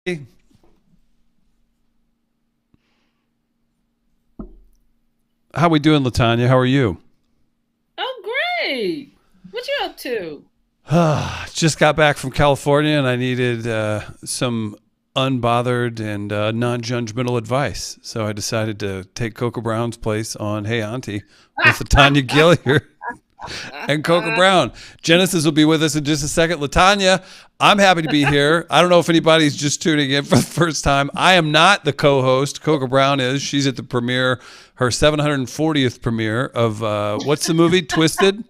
Hey, how we doing, Latonya? How are you? Oh, great. What you up to? Just got back from California and I needed some unbothered and non-judgmental advice. So I decided to take Coco Brown's place on Hey Auntie with Latonya Gilliard and Coco Brown. Genesis will be with us in just a second. Latonya, I'm happy to be here. I don't know if anybody's just tuning in for the first time. I am not the co-host. Coco Brown is. She's at the premiere, her 740th premiere of what's the movie? Twisted?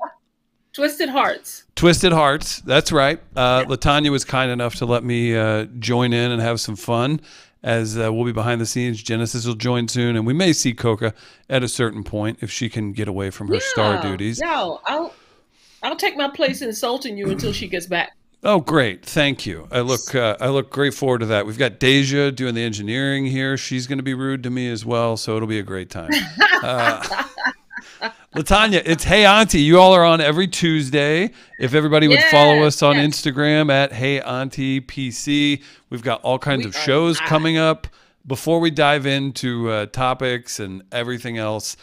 Twisted Hearts. Twisted Hearts. That's right. Latanya was kind enough to let me join in and have some fun as we'll be behind the scenes. Genesis will join soon, and we may see Coca at a certain point if she can get away from her star Yeah. duties. Yeah. I'll take my place insulting you until she gets back. Oh, great! Thank you. I look great forward to that. We've got Deja doing the engineering here. She's going to be rude to me as well, so it'll be a great time. Uh, Latanya, it's Hey Auntie. You all are on every Tuesday. If everybody would follow Yes, us on yes. Instagram at Hey Auntie PC, we've got all kinds We of are shows live. coming up. Before we dive into topics and everything else,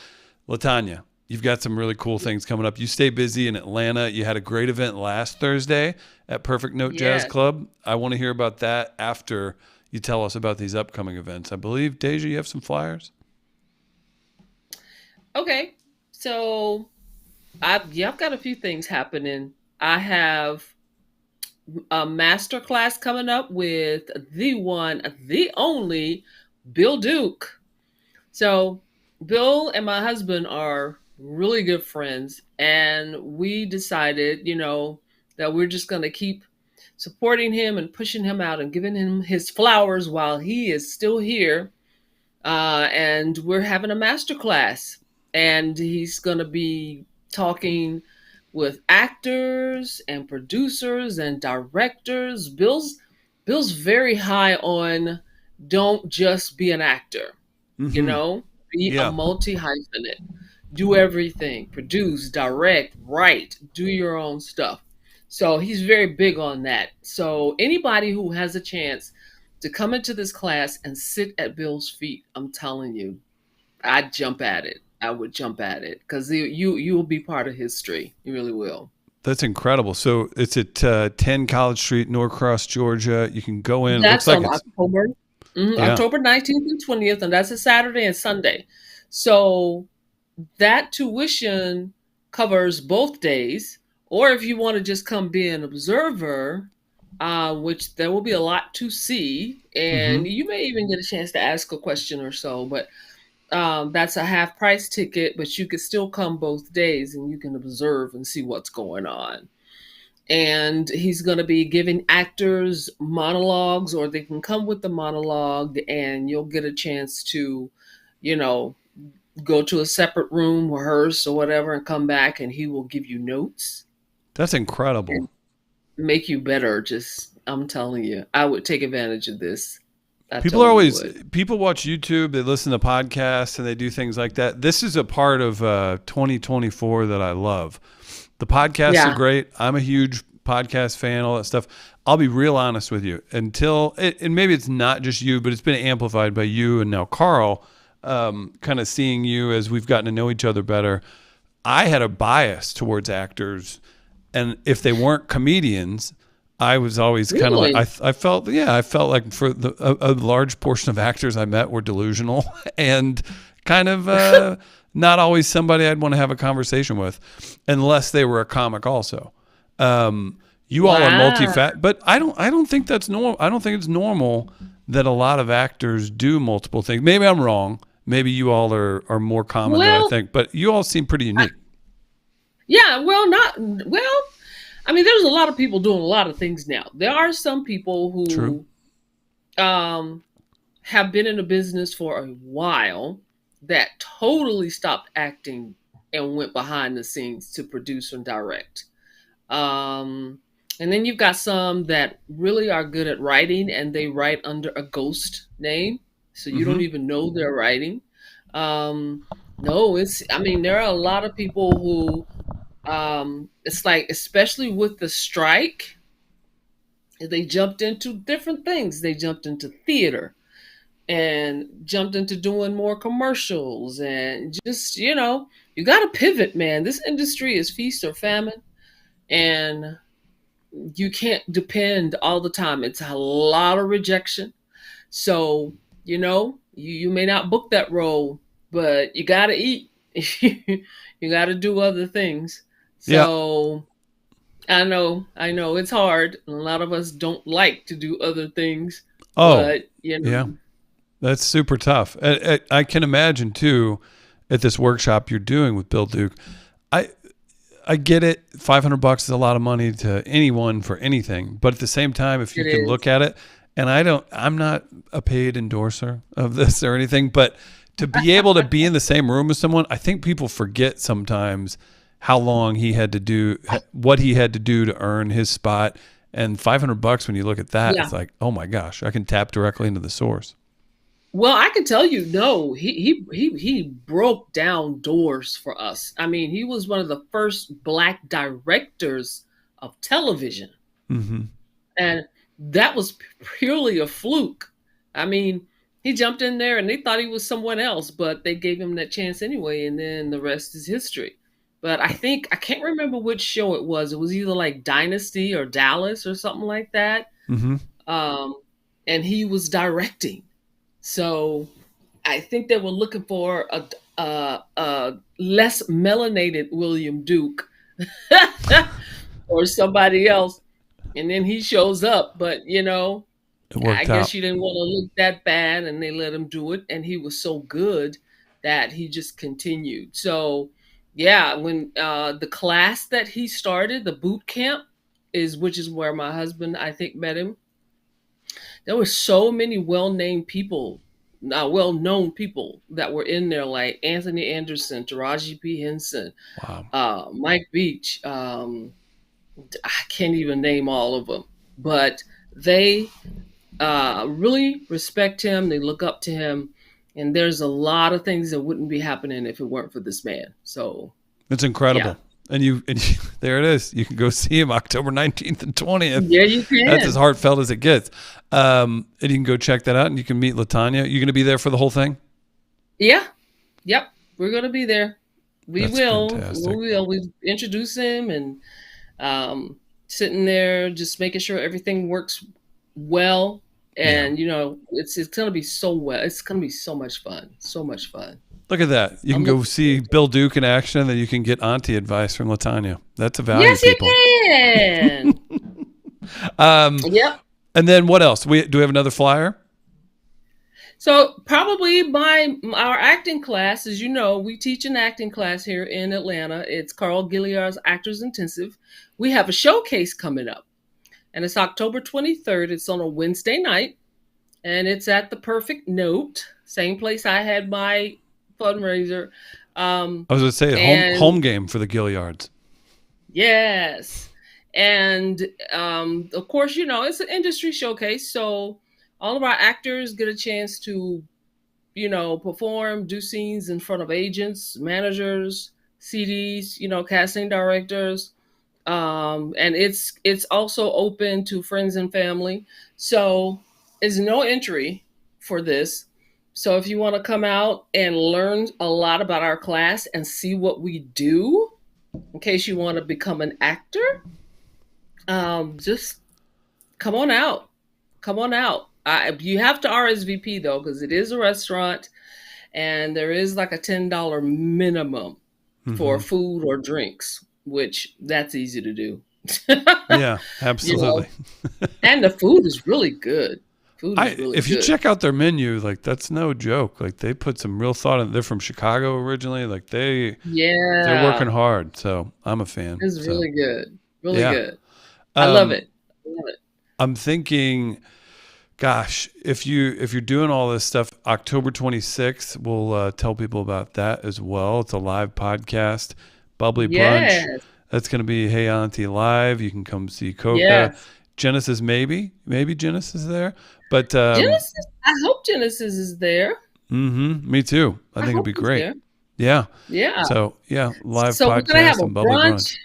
Latanya, you've got some really cool things coming up. You stay busy in Atlanta. You had a great event last Thursday at Perfect Note Jazz Yes. Club. I want to hear about that after you tell us about these upcoming events. I believe, Deja, you have some flyers? Okay. So I've got a few things happening. I have a master class coming up with the one, the only Bill Duke. So, Bill and my husband are really good friends, and we decided, that we're just going to keep supporting him and pushing him out and giving him his flowers while he is still here. And we're having a master class, and he's going to be talking with actors and producers and directors. Bill's very high on don't just be an actor, Mm-hmm. be a Yeah. multi hyphenate, do everything, produce, direct, write, do your own stuff. So he's very big on that. So anybody who has a chance to come into this class and sit at Bill's feet, I'm telling you, I'd jump at it. I would jump at it because you will be part of history. You really will. That's incredible. So it's at 10 College Street, Norcross, Georgia. You can go in. It looks That's like on it's, yeah. October 19th and 20th, and that's a Saturday and Sunday. So that tuition covers both days, or if you want to just come be an observer, which there will be a lot to see, Hmm. and you may even get a chance to ask a question or so. But that's a half price ticket, but you could still come both days and you can observe and see what's going on. And he's going to be giving actors monologues, or they can come with the monologue, and you'll get a chance to, you know, go to a separate room, rehearse or whatever, and come back, and he will give you notes That's incredible. and make you better. Just, I'm telling you, I would take advantage of this. I People are totally always, would. people watch YouTube, they listen to podcasts, and they do things like that. This is a part of 2024 that I love. The podcasts are Yeah. great. I'm a huge podcast fan, all that stuff. I'll be real honest with you. And maybe it's not just you, but it's been amplified by you and now Carl, kind of seeing you as we've gotten to know each other better. I had a bias towards actors, and if they weren't comedians, I was always kind of like Really? I felt like for a large portion of actors I met were delusional and kind of not always somebody I'd want to have a conversation with, unless they were a comic also. You all are Wow. multi-fat, but I don't think that's normal. I don't think it's normal that a lot of actors do multiple things. Maybe I'm wrong. Maybe you all are more common than I Well, think, but you all seem pretty I, unique. yeah, well, not, well, I mean, there's a lot of people doing a lot of things now. There are some people True. who um, have been in the business for a while that totally stopped acting and went behind the scenes to produce and direct. Um, and then you've got some that really are good at writing and they write under a ghost name. So you Mm-hmm. don't even know they're writing. Um, no, I mean, there are a lot of people who, it's like, especially with the strike, They jumped into different things. They jumped into theater and jumped into doing more commercials and just, you got to pivot, man. This industry is feast or famine, and you can't depend all the time. It's a lot of rejection. So, you may not book that role, but you got to eat. You got to do other things. Yeah. So, I know it's hard. A lot of us don't like to do other things, Oh, but yeah. That's super tough. I can imagine too, at this workshop you're doing with Bill Duke. I I get it. $500 is a lot of money to anyone for anything, but at the same time, if you it can is. look at it, and I'm not a paid endorser of this or anything, but to be able to be in the same room with someone, I think people forget sometimes how long he had to do, what he had to do to earn his spot. And $500, when you look at that, Yeah. it's like, oh my gosh, I can tap directly into the source. Well, I can tell you, no, he broke down doors for us. I mean, he was one of the first black directors of television, Hmm. and that was purely a fluke. I mean, he jumped in there and they thought he was someone else, but they gave him that chance anyway, and then the rest is history. But I can't remember which show it was. It was either like Dynasty or Dallas or something like that. Hmm. Um, and he was directing. So I think they were looking for a less melanated William Duke or somebody else. And then he shows up, but It I worked guess out. she didn't want to look that bad, and they let him do it. And he was so good that he just continued. So, yeah, when the class that he started, the boot camp, which is where my husband I think met him. There were so many well-known people that were in there, like Anthony Anderson, Taraji P. Henson, Wow. Mike Beach. I can't even name all of them, but they really respect him. They look up to him, and there's a lot of things that wouldn't be happening if it weren't for this man. So, It's yeah, incredible. And you, there it is. You can go see him October 19th and 20th. yeah, you That's as can. heartfelt as it gets. And you can go check that out, and you can meet Latonya. You going to be there for the whole thing? Yeah, yep, we're gonna be there. We That's will. We fantastic. will. We introduce him and sitting there just making sure everything works well. Yeah. And it's gonna be so well. It's gonna be so much fun. So much fun. Look at that. You can I'm go looking see forward to it. Bill Duke in action, and then you can get auntie advice from Latonya. That's a value, Yes, you people. can. Um, Yep. and then what else? Do we have another flyer? So probably our acting class, as you know, we teach an acting class here in Atlanta. It's Carl Gilliard's Actors Intensive. We have a showcase coming up, and it's October 23rd. It's on a Wednesday night, and it's at the Perfect Note, same place I had my fundraiser. I was going to say home And game for the Gilliards. yes, and of course, it's an industry showcase, so all of our actors get a chance to, perform, do scenes in front of agents, managers, CDs, casting directors, and it's also open to friends and family. So there's no entry for this. So if you want to come out and learn a lot about our class and see what we do, in case you want to become an actor, just come on out. Come on out. You have to RSVP though, because it is a restaurant, and there is like a $10 minimum for Hmm. food or drinks, which that's easy to do. Yeah, you absolutely. know, and the food is really good. Food is really If you good. check out their menu, like that's no joke. Like they put some real thought in. They're from Chicago originally. Like they're working Yeah, hard. So I'm a fan. it's So really good. Really yeah. good. I love Um, it. I love it. I'm thinking, gosh, if you're doing all this stuff, October 26th, we'll tell people about that as well. It's a live podcast, bubbly brunch. Yes. That's going to be Hey Auntie Live. You can come see Coca. Yes. Genesis, maybe Genesis there, but Genesis. I hope Genesis is there. me too. I I think it'd hope be he's great. there. Yeah. Yeah. So yeah, live So we're gonna have podcast a and bubbly brunch. brunch.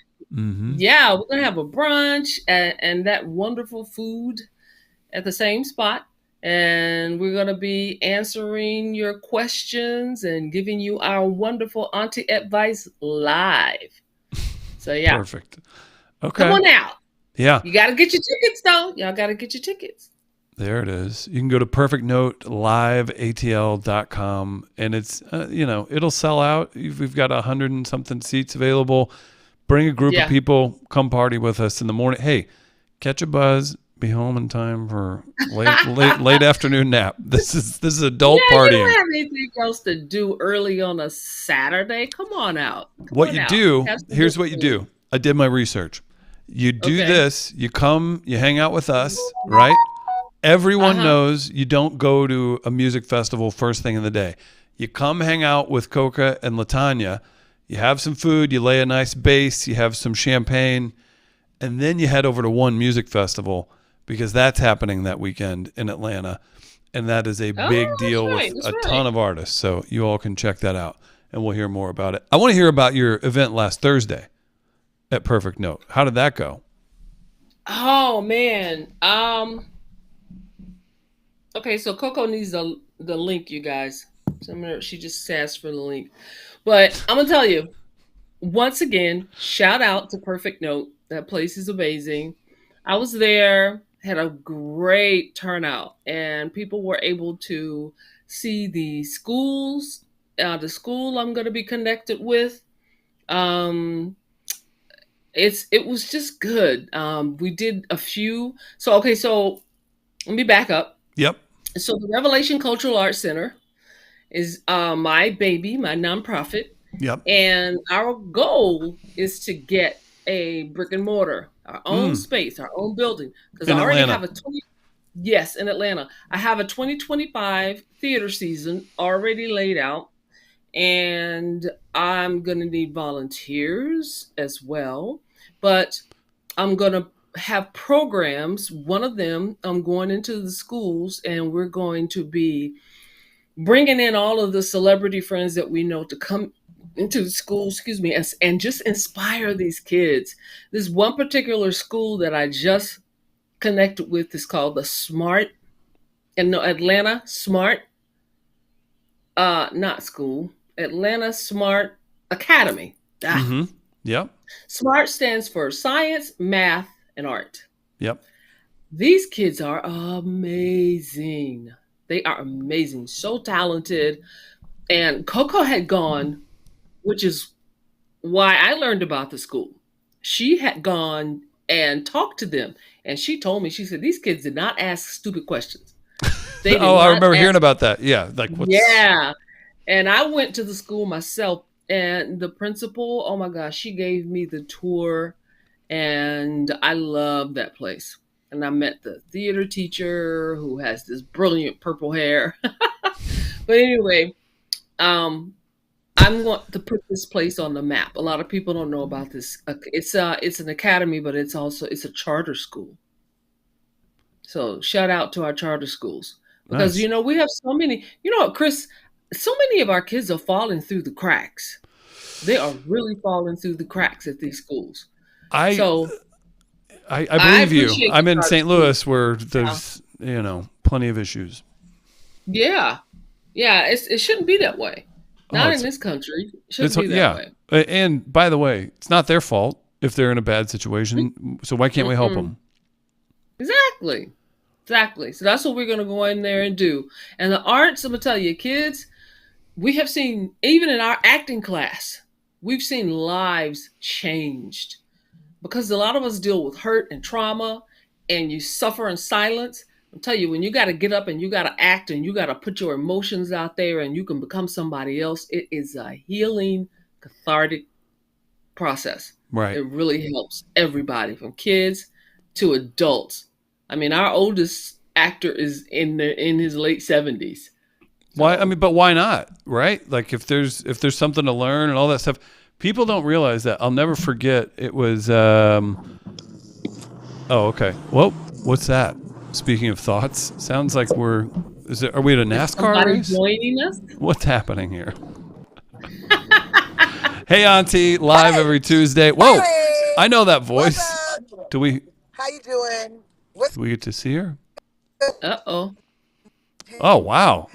Yeah, we're gonna have a brunch and that wonderful food at the same spot. And we're going to be answering your questions and giving you our wonderful auntie advice live. So, yeah, Perfect. come Okay. on out. Yeah. You got to get your tickets, though. Y'all got to get your tickets. There it is. You can go to perfectnoteliveatl.com and it's, it'll sell out. We've got 100 and something seats available. Bring a group of people, come party with us in the morning. Hey, catch a buzz, be home in time for late afternoon nap. This is adult partying. You don't have anything else to do early on a Saturday. Come on out. Here's what you do. I did my research. You do this, you come, you hang out with us, right? Everyone knows you don't go to a music festival first thing in the day. You come hang out with Cocoa and Latonya. You have some food, you lay a nice base, you have some champagne, and then you head over to one music festival because that's happening that weekend in Atlanta. And that is a big deal with a ton of artists. So you all can check that out and we'll hear more about it. I want to hear about your event last Thursday at Perfect Note. How did that go? Oh, man. Okay, so Coco needs the link, you guys. So she just asked for the link. But I'm going to tell you, once again, shout out to Perfect Note. That place is amazing. I was there, had a great turnout, and people were able to see the schools, the school I'm going to be connected with. It was just good. We did a few. So let me back up. Yep. So the Revelation Cultural Arts Center is my baby, my nonprofit. Yep. And our goal is to get a brick and mortar, our own space, our own building. Because I already have in Atlanta. I have a 2025 theater season already laid out. And I'm going to need volunteers as well. But I'm going to have programs. One of them, I'm going into the schools and we're going to be bringing in all of the celebrity friends that we know to come into the school, and just inspire these kids. This one particular school that I just connected with is called the Smart, Atlanta Smart, not school, Atlanta Smart Academy. Yep. SMART stands for science, math, and art. Yep. These kids are amazing. They are amazing, so talented. And Coco had gone, which is why I learned about the school. She had gone and talked to them. And she told me, she said, these kids did not ask stupid questions. I remember hearing about that. Yeah. Yeah. And I went to the school myself, and the principal, oh my gosh, she gave me the tour, and I love that place. And I met the theater teacher who has this brilliant purple hair. But anyway, I'm going to put this place on the map. A lot of people don't know about this. It's an academy, but it's a charter school. So shout out to our charter schools because Nice. we have so many. Chris, so many of our kids are falling through the cracks. They are really falling through the cracks at these schools. I believe you. I'm in St. Louis where there's plenty of issues. Yeah. It shouldn't be that way. Not in this country. It shouldn't be that way. And by the way, it's not their fault if they're in a bad situation. So why can't we help them? Exactly. So that's what we're going to go in there and do. And the arts, I'm going to tell you, kids, we have seen, even in our acting class, we've seen lives changed. Because a lot of us deal with hurt and trauma, and you suffer in silence. I'll tell you, when you got to get up and you got to act and you got to put your emotions out there and you can become somebody else, it is a healing, cathartic process. Right. It really helps everybody, from kids to adults. I mean, our oldest actor is in his late 70s. Why? I mean, but why not? Right? Like if there's something to learn and all that stuff. People don't realize that. I'll never forget. It was. Oh, okay. Whoa, what's that? Speaking of thoughts, sounds like are we at a NASCAR race? Joining us? What's happening here? Hey, Auntie, live every Tuesday. Whoa. I know that What's voice. up? Do we How you doing? What's do we get to see her? Uh-oh. Oh wow.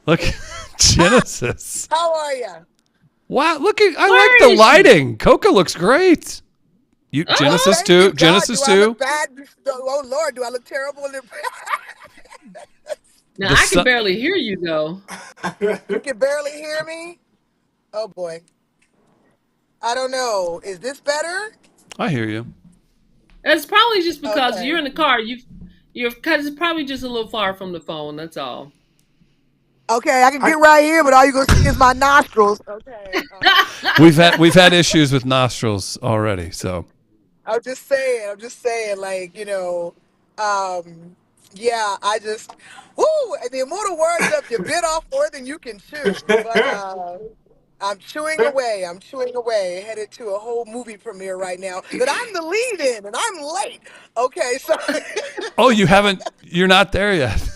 Look Genesis. How are you? Wow, look at I like the Where is she? lighting. Coca looks great. You Uh-oh. Genesis Thank too. you, God. Do Genesis I look too. bad? Oh Lord, do I look terrible? Now The I can sun barely hear you though. You can barely hear me. Oh boy, I don't know. Is this better? I hear you. It's probably just because you're Okay. in the car. You're because it's probably just a little far from the phone. That's all. Okay, I can get I right here, but all you gonna see is my nostrils. Okay. We've had issues with nostrils already, so I'm just saying. I'm just saying. Like um, yeah. I just, woo. The immortal words of you bit off more than you can chew. But I'm chewing away. I'm chewing away. Headed to a whole movie premiere right now that I'm the lead in, and I'm late. Okay, so oh, you're not there yet.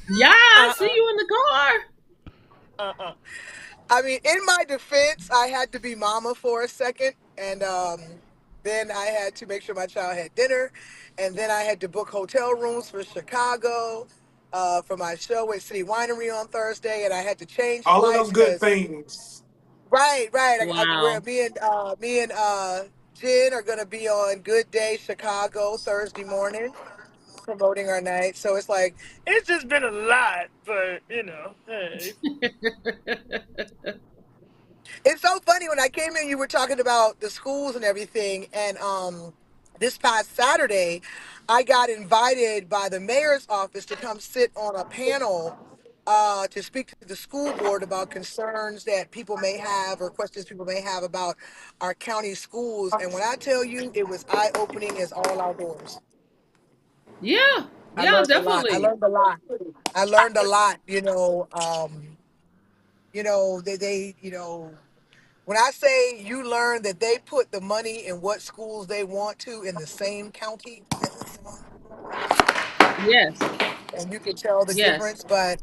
Yeah, I see uh-uh, you in the car. uh-uh. I mean, in my defense, I had to be mama for a second, and then I had to make sure my child had dinner, and then I had to book hotel rooms for Chicago for my show at City Winery on Thursday, and I had to change all of flights those good because things. right, right. Where Wow. me and Jen are gonna be on Good Day Chicago Thursday morning promoting our night. So it's like it's just been a lot, but hey. It's so funny when I came in, you were talking about the schools and everything, and this past Saturday, I got invited by the mayor's office to come sit on a panel to speak to the school board about concerns that people may have or questions people may have about our county schools. And when I tell you, it was eye opening as all outdoors. Yeah. I Yeah, learned a lot. I definitely. learned a lot. I learned a lot. When I say you learn that they put the money in what schools they want to in the same county, Yes. and you can tell the Yes. difference. But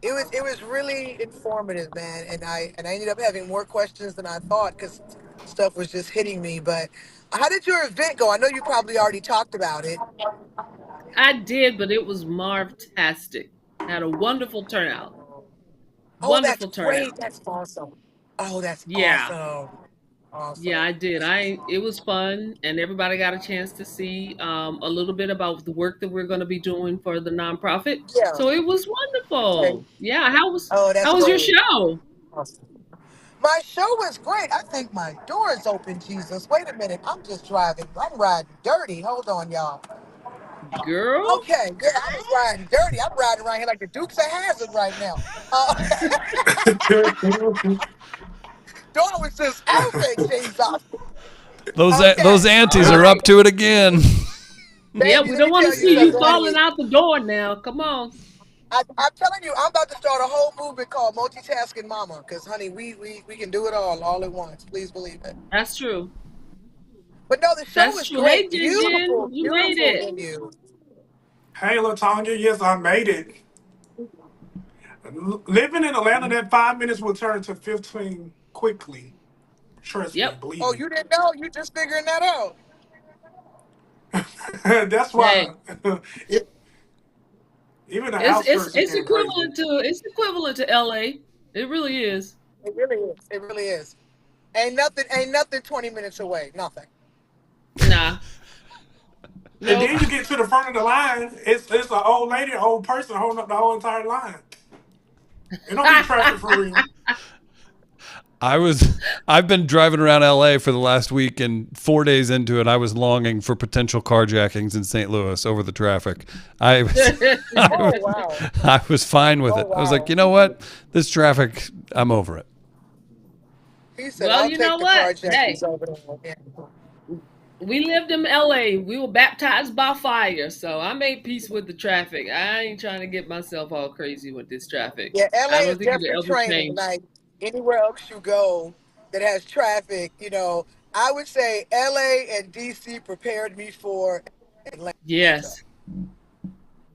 it was really informative, man. And I ended up having more questions than I thought because stuff was just hitting me. But how did your event go? I know you probably already talked about it. I did, but it was marvtastic. Had a wonderful turnout. Oh, that's Wonderful great. turnout. That's awesome. Oh, that's Yeah. awesome. Yeah, Awesome. I did. It was fun and everybody got a chance to see a little bit about the work that we're going to be doing for the nonprofit. Yeah. So it was Okay. wonderful. Yeah, Oh, that's how was your great. show? Awesome. My show was great. I think my door is open, Jesus. Wait a minute. I'm just driving. I'm riding dirty. Hold on, y'all. Girl? Okay, yeah, I was riding dirty. I'm riding around here like the Dukes of Hazzard right now. Door was just open, Jesus. Those Okay, all aunties are right. up to it again. Yeah, Baby, we let don't me want to tell you see you something, falling honey. out the door now. Come on. I'm telling you, I'm about to start a whole movement called Multitasking Mama. Because, honey, we can do it all at once. Please believe it. That's true. But no, the show That's was true. Hey, great. Jen Jen, Beautiful, you made beautiful it. venue. Hey, Latonya, yes, I made it. Living in Atlanta, that 5 minutes will turn to 15 quickly. Trust me, Yep. believe Oh, me. you didn't know? You just figuring that out. That's Hey, why it, even the it's it's outskirts is it's getting crazy. equivalent to LA. It really is. It really is. It really is. Ain't nothing 20 minutes away. Nothing. Nah. And Nope. then you get to the front of the line, it's an old lady, an old person holding up the whole entire line. It don't be traffic for real. I've been driving around LA for the last week, and 4 days into it, I was longing for potential carjackings in St. Louis over the traffic. I was, I Oh, was, wow. I was fine with Oh, it. I was like, wow. you know what, this traffic, I'm over it. He said, Well, I'll you take know the what? car Hey, jackets over there. Yeah. we lived in LA. We were baptized by fire, so I made peace with the traffic. I ain't trying to get myself all crazy with this traffic. Yeah, LA I don't is think it'll definitely ever training. change. Like anywhere else you go that has traffic, I would say LA and DC prepared me for Atlanta. Yes.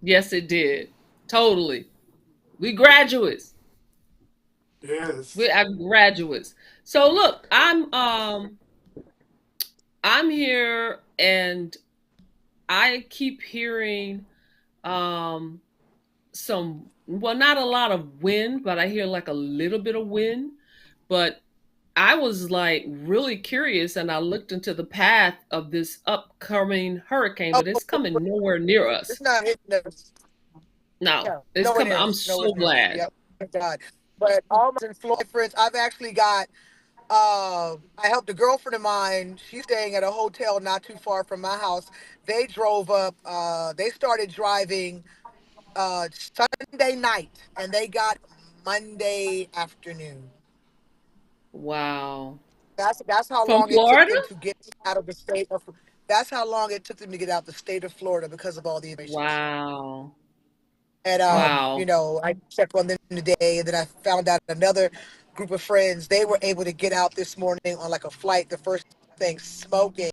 Yes, it did. Totally. We graduates. Yes. We are graduates. So look, I'm I'm here and I keep hearing um some, well, not a lot of wind, but I hear like a little bit of wind. But I was like really curious and I looked into the path of this upcoming hurricane, Oh, but it's coming nowhere near it's us. not hitting us. No, Yeah, it's nowhere coming. near I'm us. Nowhere so near us. glad. Yep. Thank God. But all my in Florida friends, I've actually got. I helped a girlfriend of mine. She's staying at a hotel not too far from my house. They drove up. They started driving Sunday night, and they got Monday afternoon. Wow. That's how From long it took Florida? them to get out of the state of. That's how long it took them to get out the state of Florida because of all the evacuations. Wow. And Wow. I checked on them today, and then I found out another group of friends, they were able to get out this morning on like a flight. The first thing smoking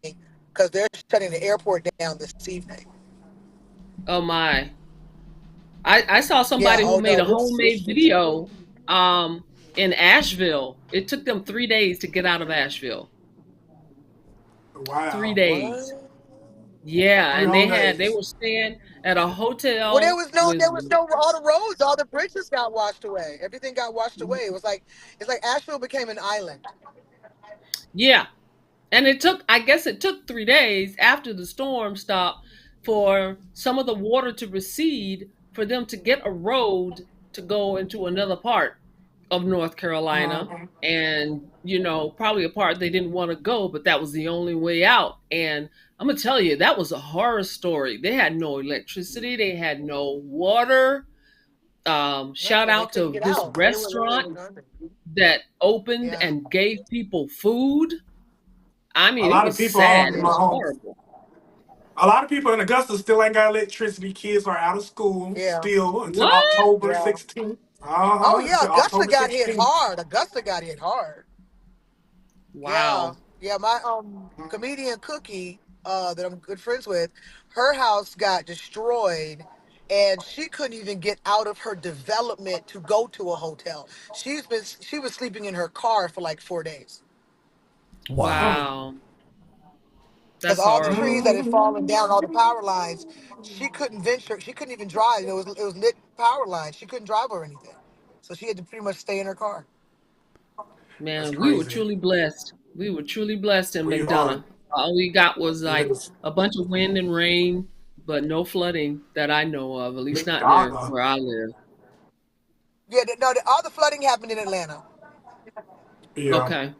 because they're shutting the airport down this evening. Oh my. I saw Yeah. somebody who Oh made no. a homemade video um in Asheville. It took them 3 days to get out of Asheville. Three Wow. days. What? Yeah, Three and whole they days. were staying at a Well, hotel there with, was no, all the roads, all the bridges got washed away. Everything got washed away. It's like Asheville became an island. yeah. And I guess it took 3 days after the storm stopped for some of the water to recede for them to get a road to go into another part of North Carolina. Mm-hmm. And, probably a part they didn't want to go, but that was the only way out. And I'm going to tell you, that was a horror story. They had no electricity, they had no water. Shout No, they out couldn't to get this out. They were literally restaurant under. that opened Yeah. and gave people food. I A mean, it lot of was people sad. It was horrible. a lot of people in Augusta still ain't got electricity. Kids are out of school Yeah. still until What? October Yeah. 16th. Oh Uh-huh. yeah, Until Augusta October got hit 16th. hard. Augusta got hit hard. Yeah, Wow. yeah. My comedian Cookie, that I'm good friends with, her house got destroyed, and she couldn't even get out of her development to go to a hotel. She was sleeping in her car for like 4 days Wow. Mm. Wow. because That's all the trees horrible. that had fallen down, all the Mm. power lines, she couldn't venture. She couldn't even drive. It was lit power lines. She couldn't drive or anything, so she had to pretty much stay in her car. That's Man, we were crazy. truly blessed. We were truly blessed in We are. McDonough. All we got was like Yes. a bunch of wind and rain, but no flooding that I know of, at least not there McDonough. where I live. Yeah, no, all the flooding happened in Atlanta. Yeah. Okay.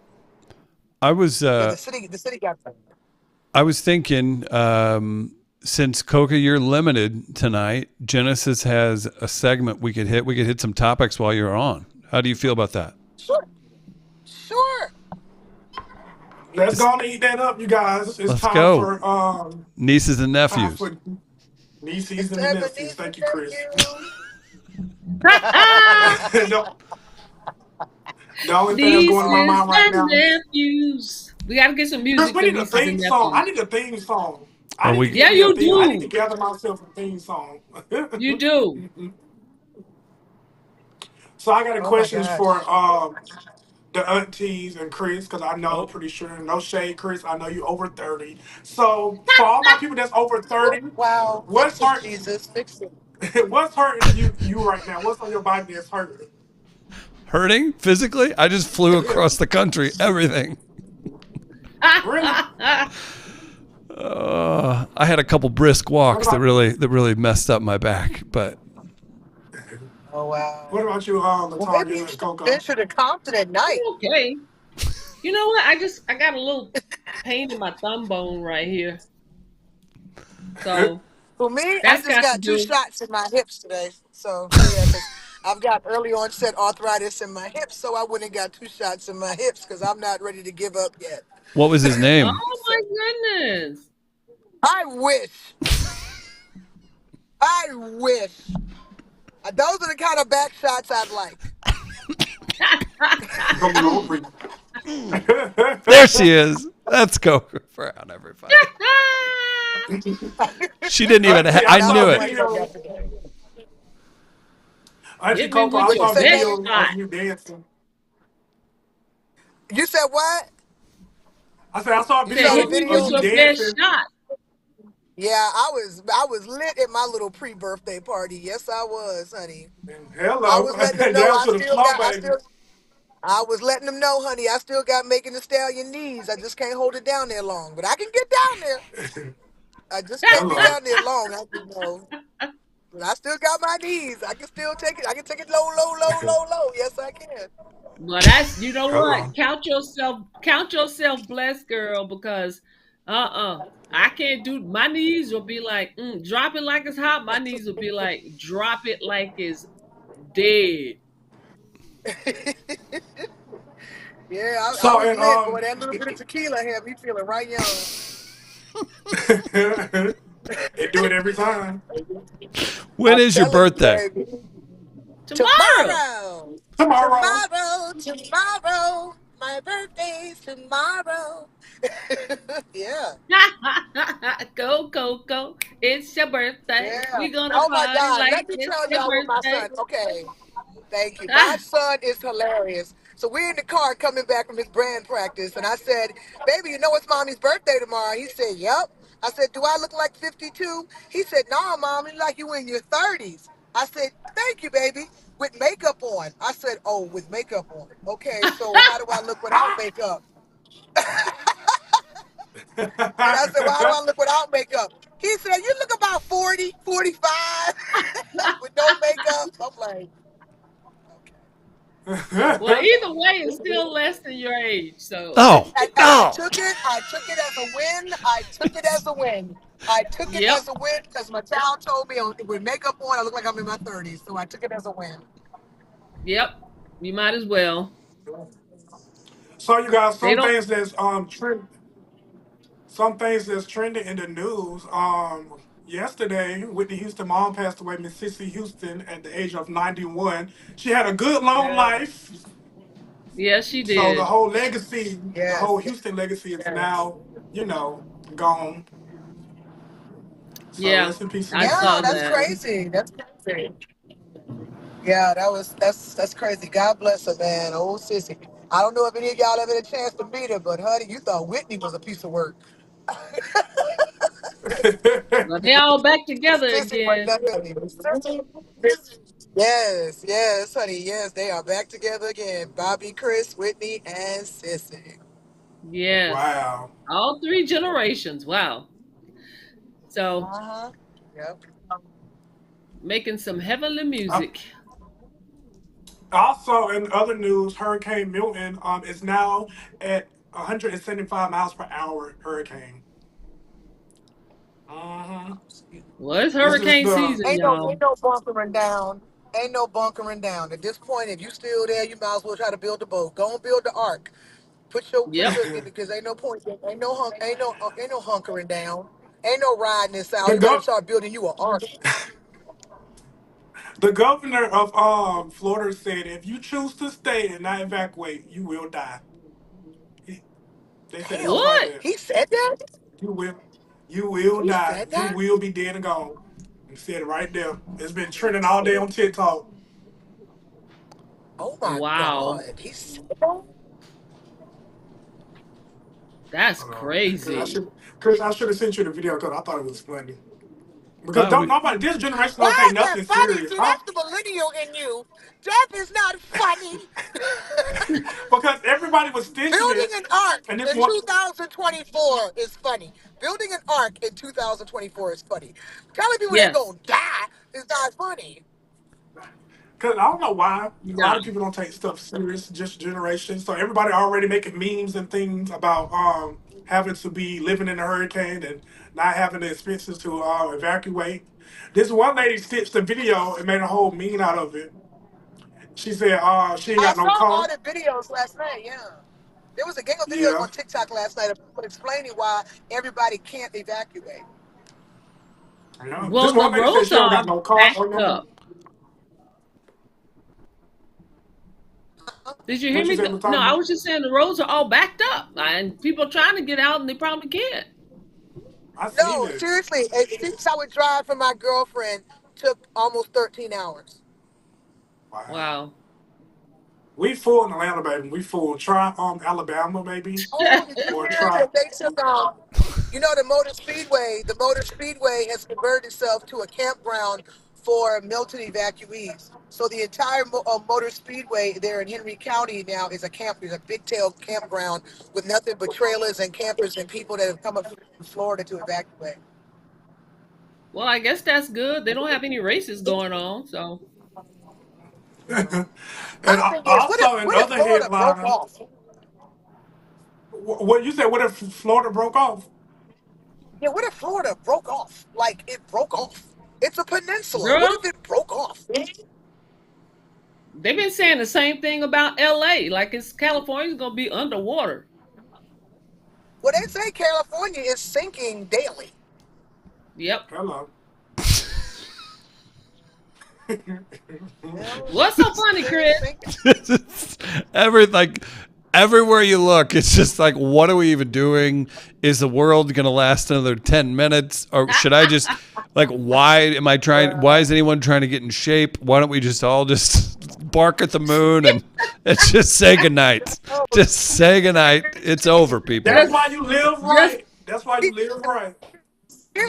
I was Yeah, uh, the city got flooded. I was thinking, since Coca, you're limited tonight. Genesis has a segment we could hit. We could hit some topics while you're on. How do you feel about that? Sure, sure. Let's It's, go and eat that up, you guys. It's let's time go. for Nieces and time nephews. for nieces It's and the time for nephews. nieces Thank you, and Chris. the, the only thing that's going in my Nieces mind right and now. nephews. We got to get some Chris, music we for need a nieces theme and song. I nephews. need a theme song. I Oh, need to we get Yeah, me a you theme. I need to do. gather myself a theme song. You do. So I got a Oh my questions for gosh. the aunties and Chris, because I know oh pretty sure, no shade, Chris, I know you over 30. So for all my people that's over 30, Wow. what's Fix it, hurt Jesus. Fix it. what's hurting you right now? What's on your body that's hurting? hurting physically? I just flew across the country. Everything. Really? I had a couple brisk What walks about that really messed up my back, but Oh wow. what about you, Well, maybe you Latonya and should Coco? venture to Compton at night. Okay. You know what? I got a little pain in my thumb bone right here. So For me, I that's just got to got two do. shots in my hips today. So yeah, because I've got early onset arthritis in my hips, so I went and got two shots in my hips because I'm not ready to give up yet. what was his name? Oh So my goodness. I wish. I wish. Those are the kind of back shots I'd like. It's gonna be over. There she is. Let's go around everybody. She didn't even. Auntie, Yeah, I I that was saw knew a it. great on video. yesterday. Auntie Hit me Coco, I with What your you saw a say, best baby? video shot. of you dancing. You said what? I said I saw a You You said saw video the hit me of with video? you your best dancing. shot. Yeah, I was lit at my little pre-birthday party. Yes, I was, honey. And I hello, was letting them know down to the floor, baby. I was letting them know, honey, I still got making the stallion knees. I just can't hold it down there long. But I can get down there. I just can't be Hello. down there long. I can know. But I still got my knees. I can still take it. I can take it low, low, low, low, low. Yes, I can. Well, that's you know what? Hello. Count yourself blessed, girl, because I can't do my knees will be like drop it like it's hot. My knees will be like drop it like it's dead. Yeah, I So was and lit, boy. That little bit of tequila had me feeling right young. it do it every time. When I'm is your telling you, birthday? baby. Tomorrow. Tomorrow, Tomorrow. tomorrow, tomorrow. My birthday's tomorrow. Yeah, Go, Coco. It's your birthday. yeah. We gonna Oh my party God. like Let me it's tell your y'all what my birthday. son. Okay. Thank you. My Ah, son is hilarious. So we're in the car coming back from his brand practice, and I said, "Baby, you know it's mommy's birthday tomorrow." He said, "Yep." I said, "Do I look like 52?" He said, "No, mom, you look like you in your 30s." I said, "Thank you, baby." With makeup on. I said, "Oh, with makeup on. Okay, so how do I look without makeup?" And I said, "Well, how do I look without makeup?" He said, "You look about 40, 45 with no makeup." I'm like, well, either way, it's still less than your age. So, Oh, and oh. I took it as a win. I took it as a win. I took it yep, as a win because my child told me with makeup on, I look like I'm in my 30s. So I took it as a win. yep. You might as well. So you got They some don't. things that's some things that's trending in the news. Yesterday, Whitney Houston mom passed away, Miss Cissy Houston, at the age of 91. She had a good long Yeah. life. Yes, she So did. the Yes. whole Houston legacy is Yes. now, gone. So Yeah, rest in peace to I Miss Yeah, saw Cissy that's that. Houston. crazy. That's crazy. Yeah, that's crazy. God bless her, man. Old sissy. I don't know if any of y'all ever had a chance to meet her, but honey, you thought Whitney was a piece of work. Well, they all back together Sissy was again. nothing. Yes, yes, honey. Yes, they are back together again. Bobby, Chris, Whitney, and Sissy. Yes, Wow. all three generations. Wow. So Uh-huh. Yep. making some heavenly Um, music. Also, in other news, Hurricane Milton is now at 175 miles per hour hurricane. hmm Well, it's This is hurricane the season, y'all. Ain't no bunkering down. Ain't no bunkering down. At this point, if you still there, you might as well try to build a boat. Go and build the ark. Put Yep. your because ain't no point. Ain't no hunkering down. Ain't no riding this out. the You better go start building you an ark. the governor of Florida said if you choose to stay and not evacuate, you will die. He- They said it Damn. just like What? that. He said that? You will you will He die. said You that? will be dead and gone. He said it right there. It's been trending all day on TikTok. Oh my Wow. God. He said that? That's Hold on. crazy. Chris, I should have sent you the video because I thought it was funny. Because We, this generation don't Why take is that nothing funny? serious. See, that's the millennial in you. That is not funny. Because everybody was stitching Building it, an ark and this in one, 2024 is funny. Building an ark in 2024 is funny. Telling people they're Yes. going to die is not funny. because I don't know why a No. lot of people don't take stuff serious. Just generation, so everybody already making memes and things about having to be living in a hurricane and not having the expenses to evacuate. This one lady stitched a video and made a whole meme out of it. She said she ain't I got no saw all car. the videos last night, yeah. There was a gang of videos Yeah. on TikTok last night of people explaining why everybody can't evacuate. Yeah. This Well, the one lady said roads she don't are got no car or backed nothing. up. Did you hear What you me? say, No, I Latonya? was just saying the roads are all backed up, and people are trying to get out, and they probably can't. I seen No, it. seriously, since I would drive for my girlfriend took almost 13 hours. Wow. Wow. We full in Atlanta, baby. We full. Try Alabama, maybe, Oh, did you or hear try. that they took you know, the Motor Speedway has converted itself to a campground for Milton evacuees. So the entire Motor Speedway there in Henry County now is a big tail campground with nothing but trailers and campers and people that have come up from Florida to evacuate. Well, I guess that's good. They don't have any races going on, so And My thing is, also in what if other Florida broke headlines, off? what you said? What if Florida broke off? Yeah, what if Florida broke off? Like it broke off. It's a peninsula. What girl, if it broke off? they've been saying the same thing about LA. Like it's California's gonna be underwater. Well, they say California is sinking daily. Yep. Hello. Yeah, What's so they funny, say Chris? it's sinking. Like everywhere you look, it's just like, what are we even doing? Is the world gonna last another 10 minutes, or should I just like? Why am I trying? Why is anyone trying to get in shape? Why don't we just all just bark at the moon and just say goodnight? Just say goodnight. It's over, people. That's Just, why you live just, right. That's why you live right.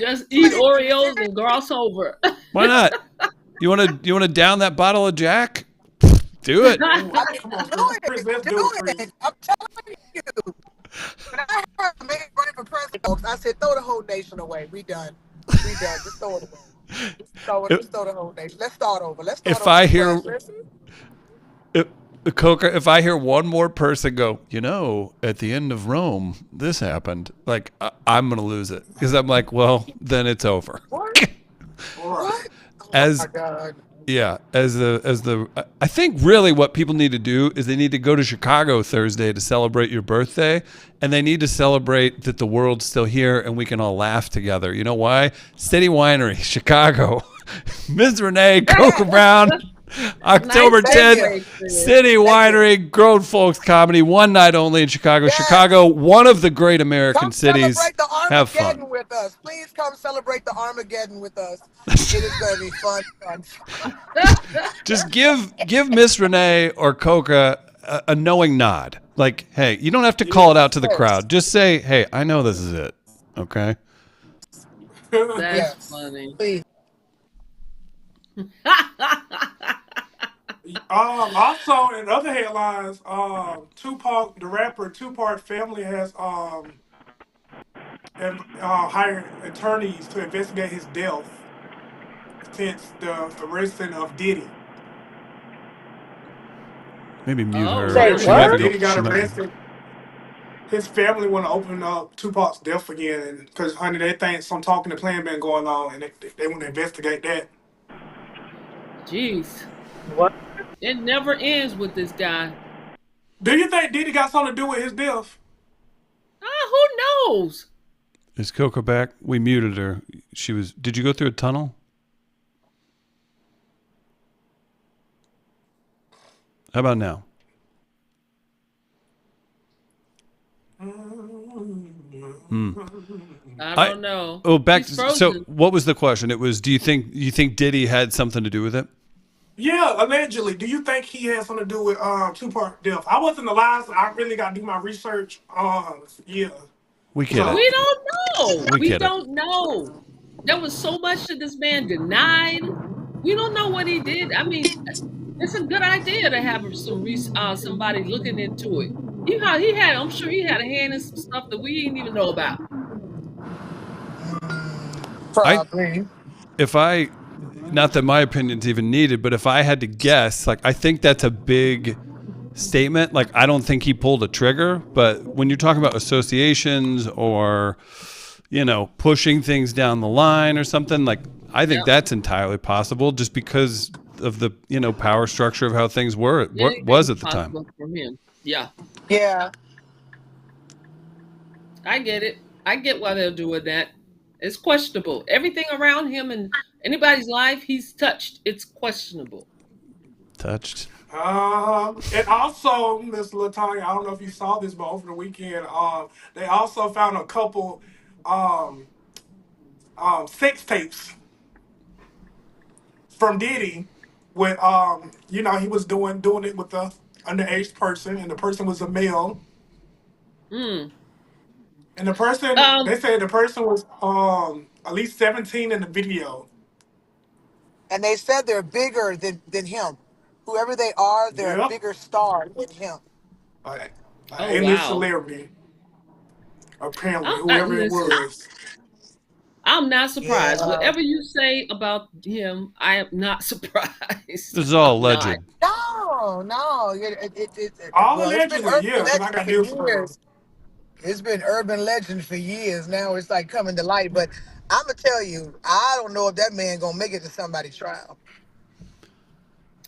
just eat Oreos and gloss over. Why not? You wanna down that bottle of Jack? Do it. Ooh, I come on, mean, Chris. do Chris, it, let's do do it, Chris. it. I'm telling you. When I heard a man running for president, folks, I said, throw the whole nation away. We done. We done. Just throw it away. If, Just throw the whole nation. Let's start over. Let's start if over I from hear scratch. Listen, if, Coca, if I hear one more person go, at the end of Rome, this happened. Like I'm gonna lose it because I'm like, well, then it's over. what? All right. What? Oh my As God. Yeah, I think really what people need to do is they need to go to Chicago Thursday to celebrate your birthday, and they need to celebrate that the world's still here and we can all laugh together. You know why? City Winery, Chicago, Ms. Renee, Cocoa Brown, Nice October Thank 10th, you. segue, Chris. City Thank you. Winery, grown folks comedy, one night only in Chicago. Yes. Chicago, one of the great American Come cities. celebrate the Have fun. Armageddon with us. Please come celebrate the Armageddon with us. It is going to be fun, fun, fun. Just give Miss Renee or Coca a knowing nod. Like, hey, you don't have to call it out Yes. to the crowd. Just say, hey, I know this is it. Okay. That's Yes. funny. Please. Also, in other headlines, Tupac, the rapper Tupac family has hired attorneys to investigate his death since the arresting of Diddy. Maybe mute Oh, her. Say She might Since be really? what? go. Diddy got She might be. arrested, his family want to open up Tupac's death again, because honey, they think some talking to plan been going on, and they want to investigate that. Jeez. What? It never ends with this guy. Do you think Diddy got something to do with his death? Who knows? Is Coca back? We muted her. She was. Did you go through a tunnel? How about now? I I don't know. oh back. He's So frozen. what was the question? It was. Do you think Diddy had something to do with it? Yeah, allegedly. Do you think he has something to do with Tupac death? I wasn't alive, so I really got to do my research. Yeah. We get it. So We don't know. We We get it. don't know. There was so much that this man denied. We don't know what he did. I mean, it's a good idea to have somebody looking into it. He had. I'm sure he had a hand in some stuff that we didn't even know about. I Probably. if I not that my opinion's even needed, but if I had to guess, like I think that's a big statement. Like I don't think he pulled a trigger, but when you're talking about associations or pushing things down the line or something, like I think Yeah, that's entirely possible just because of the power structure of how things were what anything was is at the time. possible for him. Yeah, Yeah. I get it. I get why they're doing that. It's questionable. Everything around him and anybody's life he's touched, it's questionable. Touched. and also, Miss Latonya, I don't know if you saw this, but over the weekend, they also found a couple um, sex tapes from Diddy with he was doing it with the underage person, and the person was a male. Mm. And the person, Um. they said the person was at least 17 in the video. And they said they're bigger than him. Whoever they are, they're a Yep. bigger star than him. Like, Oh A-list wow. celebrity, apparently, whoever it Listen, was. I'm not surprised. Yeah. Whatever you say about him, I am not This surprised. is all I'm not. alleged. No, no. All Well, it's been allegedly, urban yeah, because I legend got for news from them. years. It's been urban legend for years. Now it's like coming to light. But I'm gonna tell you, I don't know if that man gonna make it to somebody's trial.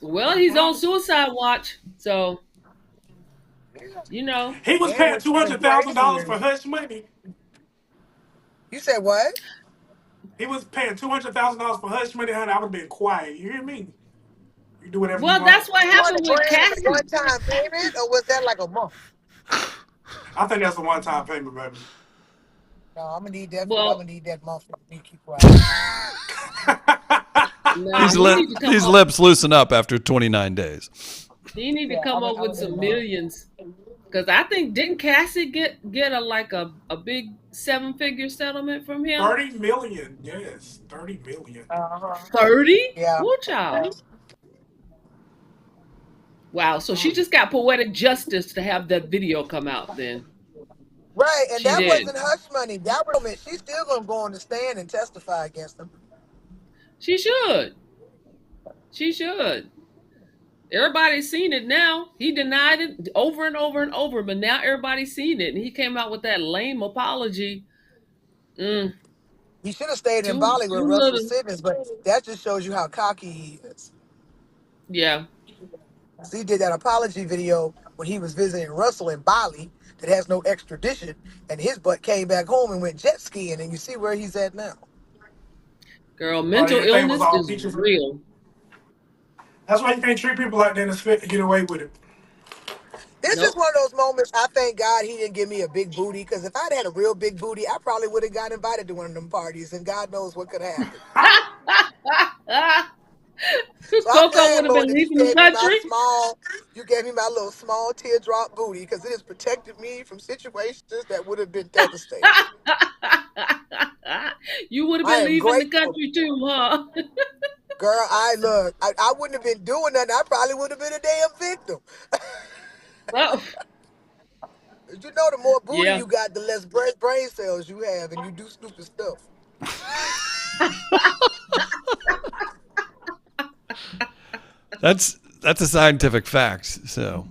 Well, he's on Hmm. suicide watch, so Yeah. you know. He was And paying with two some hundred thousand crazy dollars years. for hush money. You said what? He was paying $200,000 for hush money, honey. I was being quiet. You hear me? You do whatever you Well, want. that's what $200 happened with a Cassie. one-time payment, or was that like a month? I think that's a one-time payment, baby. No, I'm gonna need that. I'm Well, gonna need that month for me to keep quiet. nah, he need to come These up. lips loosen up after 29 days. He need to Yeah, come up I'm with gonna some need that. millions. Because I think didn't Cassie get a like a big 7-figure settlement from him? 30 million, yes, 30 million. Uh-huh. 30? Yeah. Woo child. Wow. So she Mm. just got poetic justice to have that video come out then. Right, and She that did. wasn't hush money. That was she's still gonna go on the stand and testify against him. She should. She should. Everybody's seen it now. He denied it over and over and over, but now everybody's seen it. And he came out with that lame apology. Mm, He should have stayed in too Bali with Russell little. Simmons, but that just shows you how cocky he is. Yeah. So he did that apology video when he was visiting Russell in Bali that has no extradition, and his butt came back home and went jet skiing, and you see where he's at now. Girl, But mental everything was illness all is peaches. real. That's why you can't treat people like that and expect to get away with it. This is Nope. one of those moments I thank God he didn't give me a big booty, because if I'd had a real big booty, I probably would have got invited to one of them parties, and God knows what could have happened. So I'm Coco glad, would have Lord, been that leaving the country. you gave me my little small teardrop booty, because it has protected me from situations that would have been devastating. You would have I been am leaving the grateful. country too, huh? Girl, I wouldn't have been doing nothing. I probably would have been a damn victim. Oh, You know, the more booty yeah. you got, the less brain cells you have, and you do stupid stuff. That's a scientific fact. So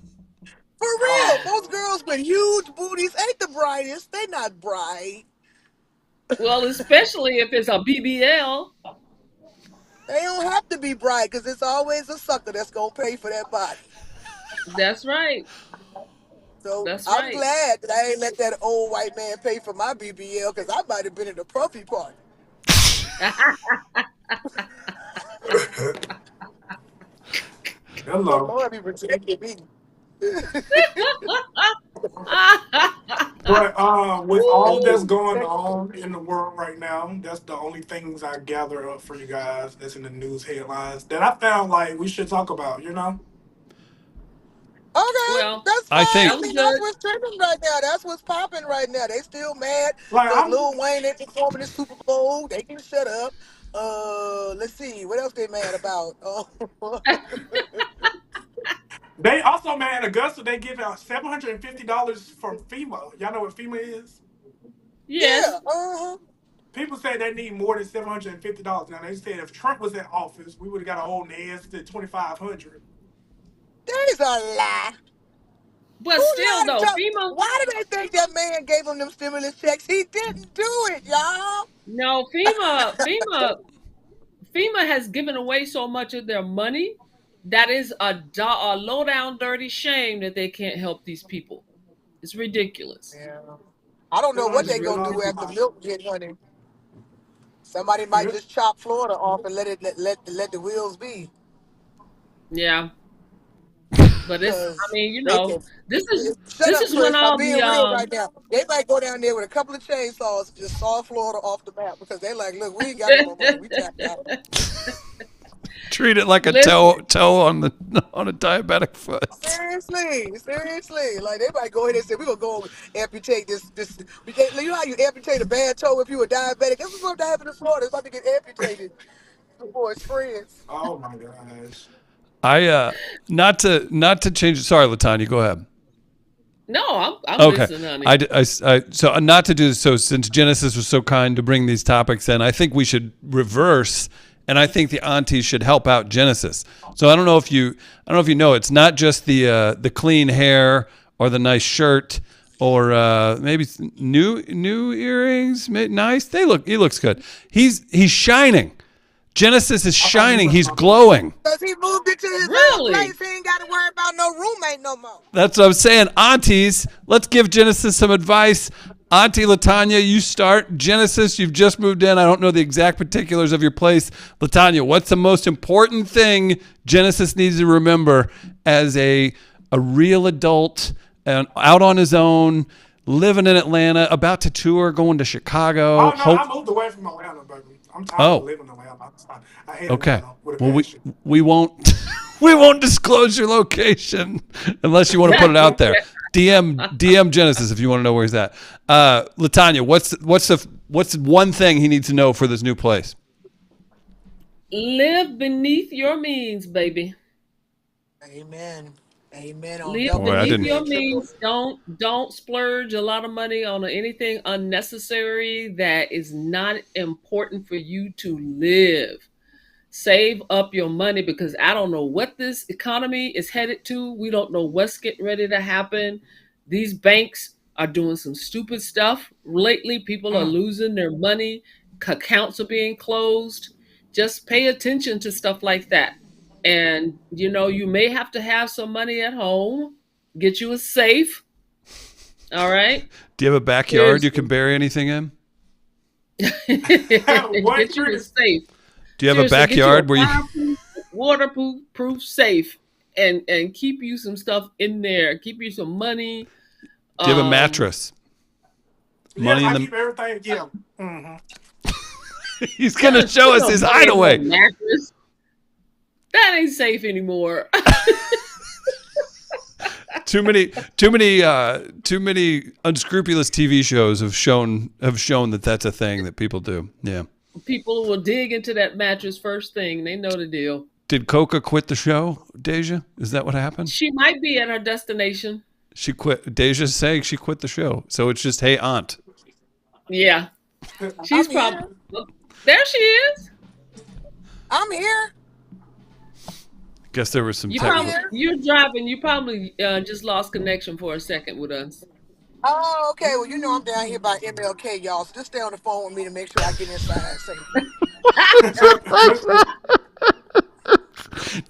For real, most girls with huge booties ain't the brightest. They not bright. Well, especially if it's a BBL. They don't have to be bright, because it's always a sucker that's gonna pay for that body. That's right. So That's I'm right. glad that I ain't let that old white man pay for my BBL, because I might have been at a puffy party. So Hello. Lord be protecting me. But with all that's Ooh, going on in the world right now, that's the only things I gather up for you guys that's in the news headlines that I found like we should talk about, you know? okay, Well, that's I fine. that I think was mean, that's good. what's trending right now. That's what's popping right now. They still mad Like because I'm Lil Wayne ain't performing the Super Bowl. They can shut up. Let's see what else they mad about. they also man Augusta, they give out $750 from FEMA. Y'all know what FEMA is? Yeah. Yes. People say they need more than $750. Now they said if Trump was in office, we would have got a whole nasty 2,500. That is a lie. But Who still lied to though, Trump? FEMA, Why do they think that man gave them stimulus checks? He didn't do it, y'all. no, FEMA has given away so much of their money that is a low down dirty shame that they can't help these people. It's ridiculous. Yeah. I don't know Seven what hundred they fifty gonna dollars do a after lot. milk get honey. Somebody might Yeah. just chop Florida off and let the wheels be. Yeah. But it's I Because mean, they can this is shut this up, is when Chris. I'm all the being real right now. They might go down there with a couple of chainsaws and just saw Florida off the map, because they like, look, we ain't got no more money. We tapped out. Treat it like a Listen, toe on a diabetic foot. Seriously. Like they might go ahead and say, we're gonna go amputate this we can't you know how you amputate a bad toe if you were diabetic? This is what happened in Florida. It's about to get amputated before his friends. Oh my gosh. I not to change. Sorry, Latonya, go ahead. no, I'm Okay. listening, honey. So not to do this. So since Genesis was so kind to bring these topics in, I think we should reverse, and I think the aunties should help out Genesis. So I don't know if you know, it's not just the clean hair or the nice shirt or maybe new earrings. Nice. He looks good. He's shining. Genesis is shining. He's glowing. Because he moved into his own Really? place. He ain't got to worry about no roommate no more. That's what I'm saying. Aunties, let's give Genesis some advice. Auntie Latonya, you start. Genesis, you've just moved in. I don't know the exact particulars of your place. Latonya, what's the most important thing Genesis needs to remember as a real adult and out on his own, living in Atlanta, about to tour, going to Chicago? Oh no, I moved away from Atlanta, baby. I'm tired of living in Atlanta. I hate Okay. Atlanta with a Well, passion. we won't we won't disclose your location unless you want to put it out there. DM Genesis if you want to know where he's at. Latonya, what's one thing he needs to know for this new place? Live beneath your means, baby. Amen. On Live double Boy, I beneath didn't- your means. Don't splurge a lot of money on anything unnecessary that is not important for you to live. Save up your money because I don't know what this economy is headed to. We don't know what's getting ready to happen. These banks are doing some stupid stuff lately. People are losing their money. Accounts are being closed. Just pay attention to stuff like that. And you may have to have some money at home. Get you a safe. All right. Do you have a backyard you can bury anything in? Get you a safe. Do you have a Seriously, backyard get you a where you waterproof safe and keep you some stuff in there. Keep you some money. do you have a mattress? Money I in keep everything. Yeah. He's gonna show us his hideaway. Mattress. That ain't safe anymore. Too many unscrupulous TV shows have shown that that's a thing that people do. Yeah. People will dig into that mattress first thing. They know the deal. Did Coca quit the show, Deja? Is that what happened? She might be at her destination. She quit. Deja's saying she quit the show. So it's just, hey, aunt. Yeah. She's probably there. She is. I'm here. Guess there was some. You're driving. You probably just lost connection for a second with us. Oh, okay. Well, I'm down here by MLK, y'all. So just stay on the phone with me to make sure I get inside safely.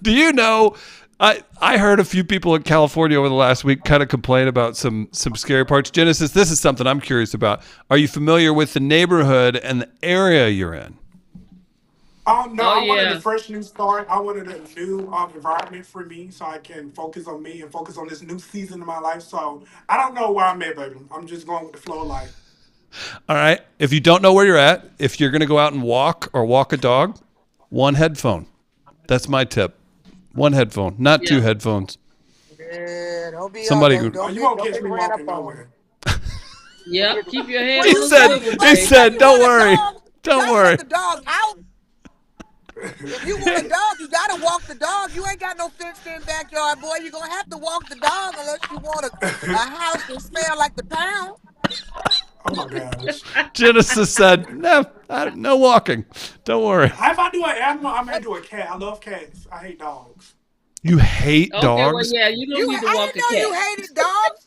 Do you know? I heard a few people in California over the last week kind of complain about some scary parts. Genesis, this is something I'm curious about. Are you familiar with the neighborhood and the area you're in? No, I wanted a fresh new start. I wanted a new environment for me so I can focus on me and focus on this new season of my life. So I don't know where I'm at, baby. I'm just going with the flow of life. All right. If you don't know where you're at, if you're going to go out and walk or walk a dog, one headphone. That's my tip. One headphone, not two headphones. Yeah, don't be Somebody don't, could- don't, You be- won't don't catch be me ran walking up on. nowhere. Yep. Keep your head. He on the said, swivel, he baby. said, don't worry. Dog, Don't gotta worry. let the dog out. If you want a dog, you gotta walk the dog. You ain't got no fenced-in backyard, boy. You're gonna have to walk the dog unless you want a house that smell like the pound. Oh my gosh. Genesis said, no walking. Don't worry. If I do an animal, I may do a cat. I love cats. I hate dogs. You hate Okay, well, dogs? yeah, you don't need to I walk didn't a know you cat. hated dogs.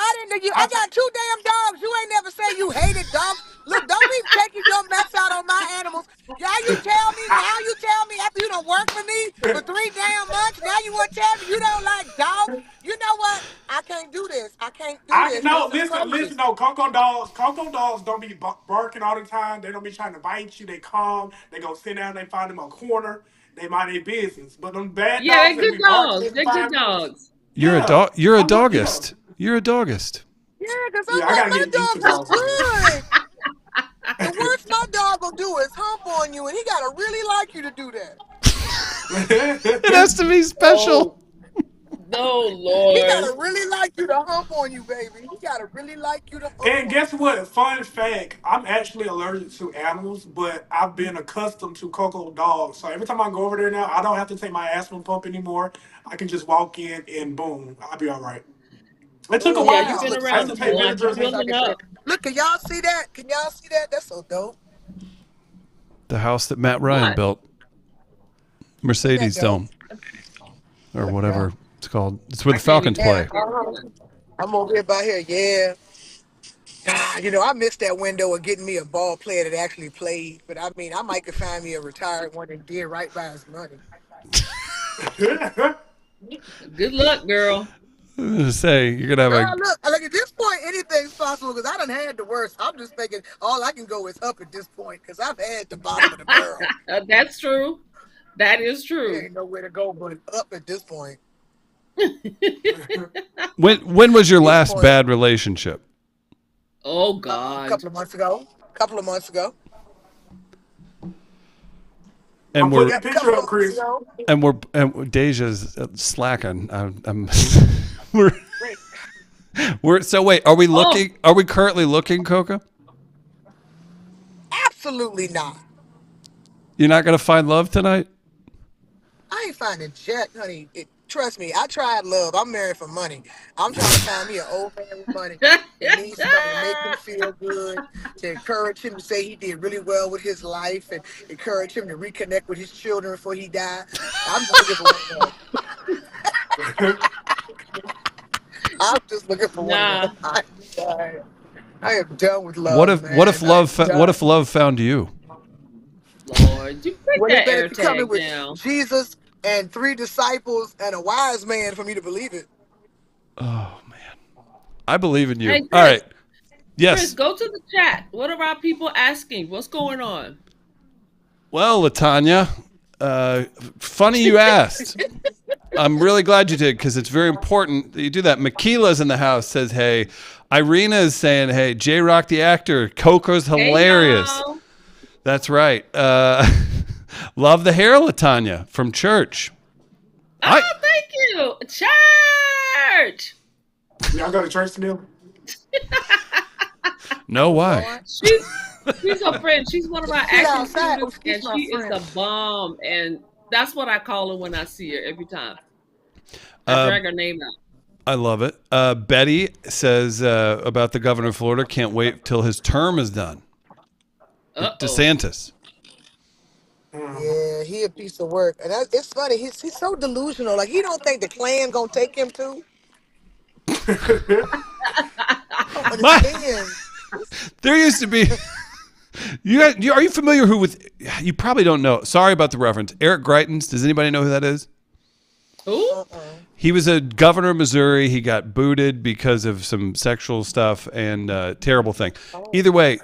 I didn't know you. I got 2 damn dogs. You ain't never say you hated dogs. Look, don't be taking your mess out on my animals. Now you tell me after you done worked for me for 3 damn months, now you want to tell me you don't like dogs? You know what? I can't do this. I can't do this. No, This is crazy. listen, no, Cocoa dogs don't be barking all the time. They don't be trying to bite you. They calm. They go sit down. They find them a corner. They mind their business. But them bad Yeah, dogs, they're they good be barking dogs. every They're 5 good dogs. You're a Yeah. dog. You're a I'm with you. doggist. You're a doggist. Yeah, because Yeah, I I'm gotta like, my get used to dogs dogs. are good. The worst my dog will do is hump on you, and he gotta really like you to do that. It has to be special. No, He Lord. gotta really like you to hump on you, baby. He gotta really like you to hump And on you. guess what? Fun fact: I'm actually allergic to animals, but I've been accustomed to Coco dogs. So every time I go over there now, I don't have to take my asthma pump anymore. I can just walk in and boom, I'll be all right. It took a Oh, Yeah, he you've just been while. looking I so used around to them take a cute. He lot. You're just Benadryl. looks like building a up. champ. Look, can y'all see that? Can y'all see that? That's so dope. The house that Matt Ryan What? built, Isn't that Mercedes dope? Dome, or Look at that. whatever it's called. It's where I the can't Falcons even Yeah, play. see it. I'm over here by here. Yeah. Ah, you know, I missed that window of getting me a ball player that actually played. But I mean, I might could find me a retired one and did right by his money. Good luck, girl. I was gonna say you're gonna have Girl, a. look, like at this point, anything's possible because I done had the worst. I'm just thinking all I can go is up at this point because I've had the bottom of the barrel. That's true. That is There true. ain't nowhere to go but up at this point. When was your At this last point, bad relationship? Oh a God. couple of months ago. A couple of months ago. And I'm putting we're that Yep, a picture couple up, of months Chris. ago. and Deja's slacking. I'm we're Wait, we're so wait. Are we Oh, looking? Are we currently looking, Coca? absolutely not. You're not gonna find love tonight. I ain't finding Jack, honey. Trust me, I tried love. I'm married for money. I'm trying to find me an old man with money that needs somebody to make him feel good, to encourage him to say he did really well with his life, and encourage him to reconnect with his children before he died. I'm just looking for one of them. I'm just looking for one of them. nah, I'm done. I am done with What love, if what if man. I am what done. if love found you? Lord, you take Well, they that better air be coming tag with down. Jesus and three disciples and a wise man for me to believe it. Oh man, I believe in Hey, you. All right. Chris. Chris, Yes. go to the chat. What are our people asking? What's going on? Well, Latanya, funny you asked. I'm really glad you did because it's very important that you do that. Makila's in the house says, hey. Irina is saying, hey, J Rock the actor, Coco's Hey, hilarious. y'all. That's right. Love the hair, Latanya, from church. I Oh, thank you. Church. Y'all go to church still? know why. Lord. She's a friend. She's one of our She's acting outside. Oh, students, she's and my she is friend. the bomb. And that's what I call her when I see her every time. I Uh, drag her name out. I love it. Betty says about the governor of Florida, can't wait till his term is done. Uh-oh. DeSantis. Yeah, he a piece of work. And it's funny. He's so delusional. Like, he don't think the Klan going to take him too. I don't My, understand. there used to be. Are you familiar who with? You probably don't know. Sorry about the reference. Eric Greitens. Does anybody know who that is? Who? Uh-uh. He was a governor of Missouri. He got booted because of some sexual stuff and terrible thing. Either way,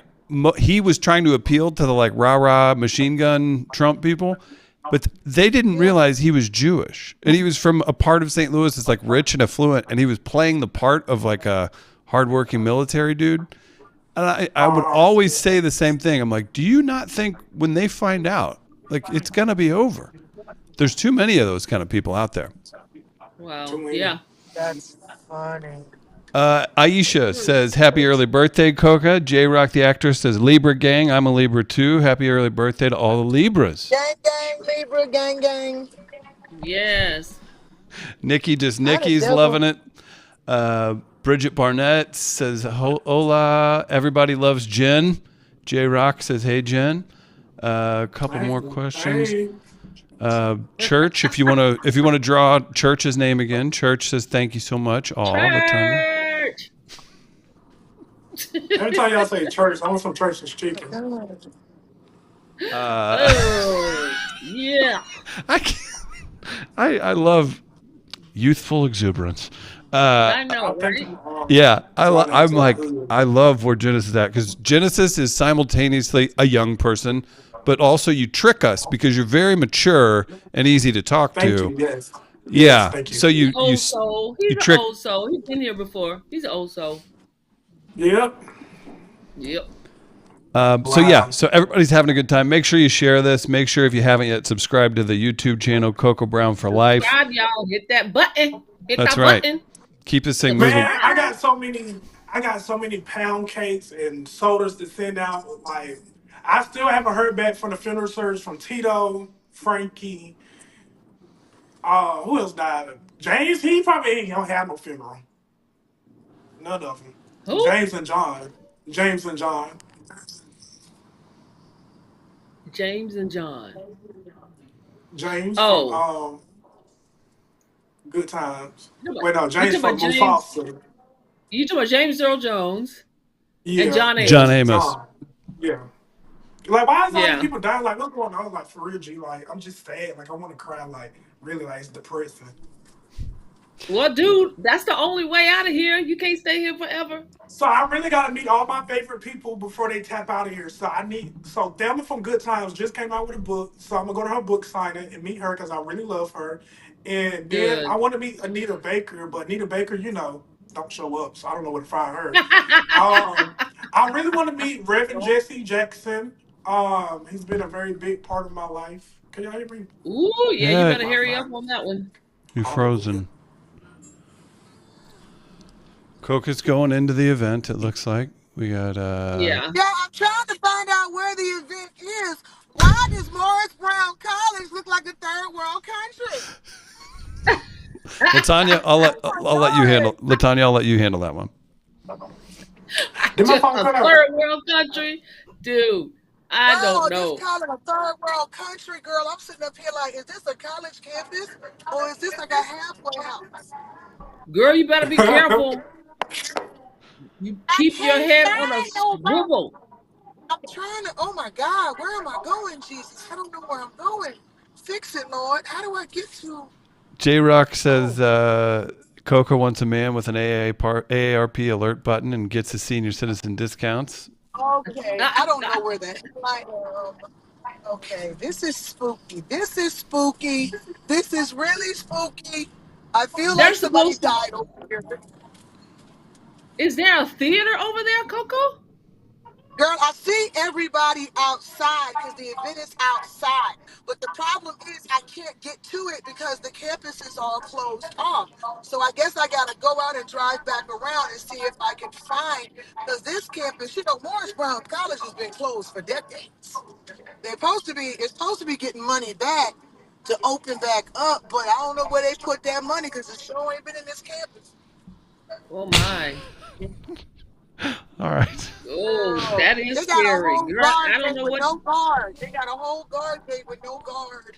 he was trying to appeal to the like rah-rah machine gun Trump people, but they didn't Yeah. realize he was Jewish. And he was from a part of St. Louis that's like rich and affluent, and he was playing the part of like a hardworking military dude. And I would always say the same thing. I'm like, do you not think when they find out, like it's going to be over? There's too many of those kind of people out there. Well, Too many. yeah. That's funny. Aisha says, happy early birthday, Coca. J-Rock, the actress, says, Libra gang. I'm a Libra too. Happy early birthday to all the Libras. Gang, gang, Libra, gang, gang. Yes. Nikki, just I the Nikki's devil. loving it. Bridget Barnett says, hola. Everybody loves Jen. J-Rock says, hey, Jen. A couple more questions. Hey. Church, if you want to draw Church's name again. Church says, thank you so much. All the time. Church. Every time y'all say church, I want some church's chicken. Oh, yeah. I can't, I love youthful exuberance. I I know, think right? Yeah, Right I'm into like, our hood. I love where Genesis is at because Genesis is simultaneously a young person, but also you trick us because you're very mature and easy to talk Thank to. you. Yes. Yes. Yeah, Thank you. so you Old soul. He's you an trick. old soul. He's been here before. He's an old soul. Yep. Yep. Wow. So everybody's having a good time. Make sure you share this. Make sure if you haven't yet, subscribe to the YouTube channel Cocoa Brown for Life. Subscribe, y'all. Hit that button. Hit That's that right. button. Keep this thing moving. Man, I got so many pound cakes and sodas to send out. Like, I still haven't heard back from the funeral service from Tito, Frankie. Who else died? James. He probably ain't gonna have no funeral. None of them. Who? James and John. James and John. James and John. James from Oh, Good Times. you talking Wait, no, you James talking from about James? Mufasa. You talking about James Earl Jones and Yeah, John John Amos? Amos. John. Yeah. Like, why is all these Yeah. people dying? Like, what's going on? Like, for real, G. Like, I'm just sad. Like, I want to cry. Like, really, like, it's depressing. Well, dude, that's the only way out of here. You can't stay here forever. So I really got to meet all my favorite people before they tap out of here. So Thelma from Good Times just came out with a book. So I'm going to go to her book signing and meet her because I really love her. And then I Good. want to meet Anita Baker, but Anita Baker, don't show up. So I don't know where to find her. I really want to meet Reverend Jesse Jackson. He's been a very big part of my life. Can y'all hear me? Ooh, yeah, you Yeah, better hurry up on that one. you're Oh, frozen. Coca's going into the event, it looks like. We got Yeah. Yeah, I'm trying to find out where the event is. Why does Morris Brown College look like a third world country? Latanya, I'll let you handle Latanya, I'll let you handle that one. did my Just phone a cut out? third world country? Dude, I don't No, know. just call it a third world country, girl. I'm sitting up here like, is this a college campus or is this like a halfway house? Girl, you better be careful. You I keep your can't head on a find nobody. swivel. I'm trying to, oh my God, where am I going, Jesus? I don't know where I'm going. Fix it, Lord. How do I get to, J Rock says oh, Coca wants a man with an AARP alert button and gets his senior citizen discounts. okay. I don't know where the hell I am. Okay, this is spooky. This is spooky. This is really spooky. I feel like There's somebody supposed to. died over here. Is there a theater over there, Coco? Girl, I see everybody outside because the event is outside. But the problem is I can't get to it because the campus is all closed off. So I guess I gotta go out and drive back around and see if I can find, because this campus, Morris Brown College has been closed for decades. It's supposed to be getting money back to open back up, but I don't know where they put that money because the show ain't been in this campus. Oh my. All right. Oh, Girl, that is they got a scary. whole Girl, guard I don't gate know with what. no guard. They got a whole guard gate with no guard.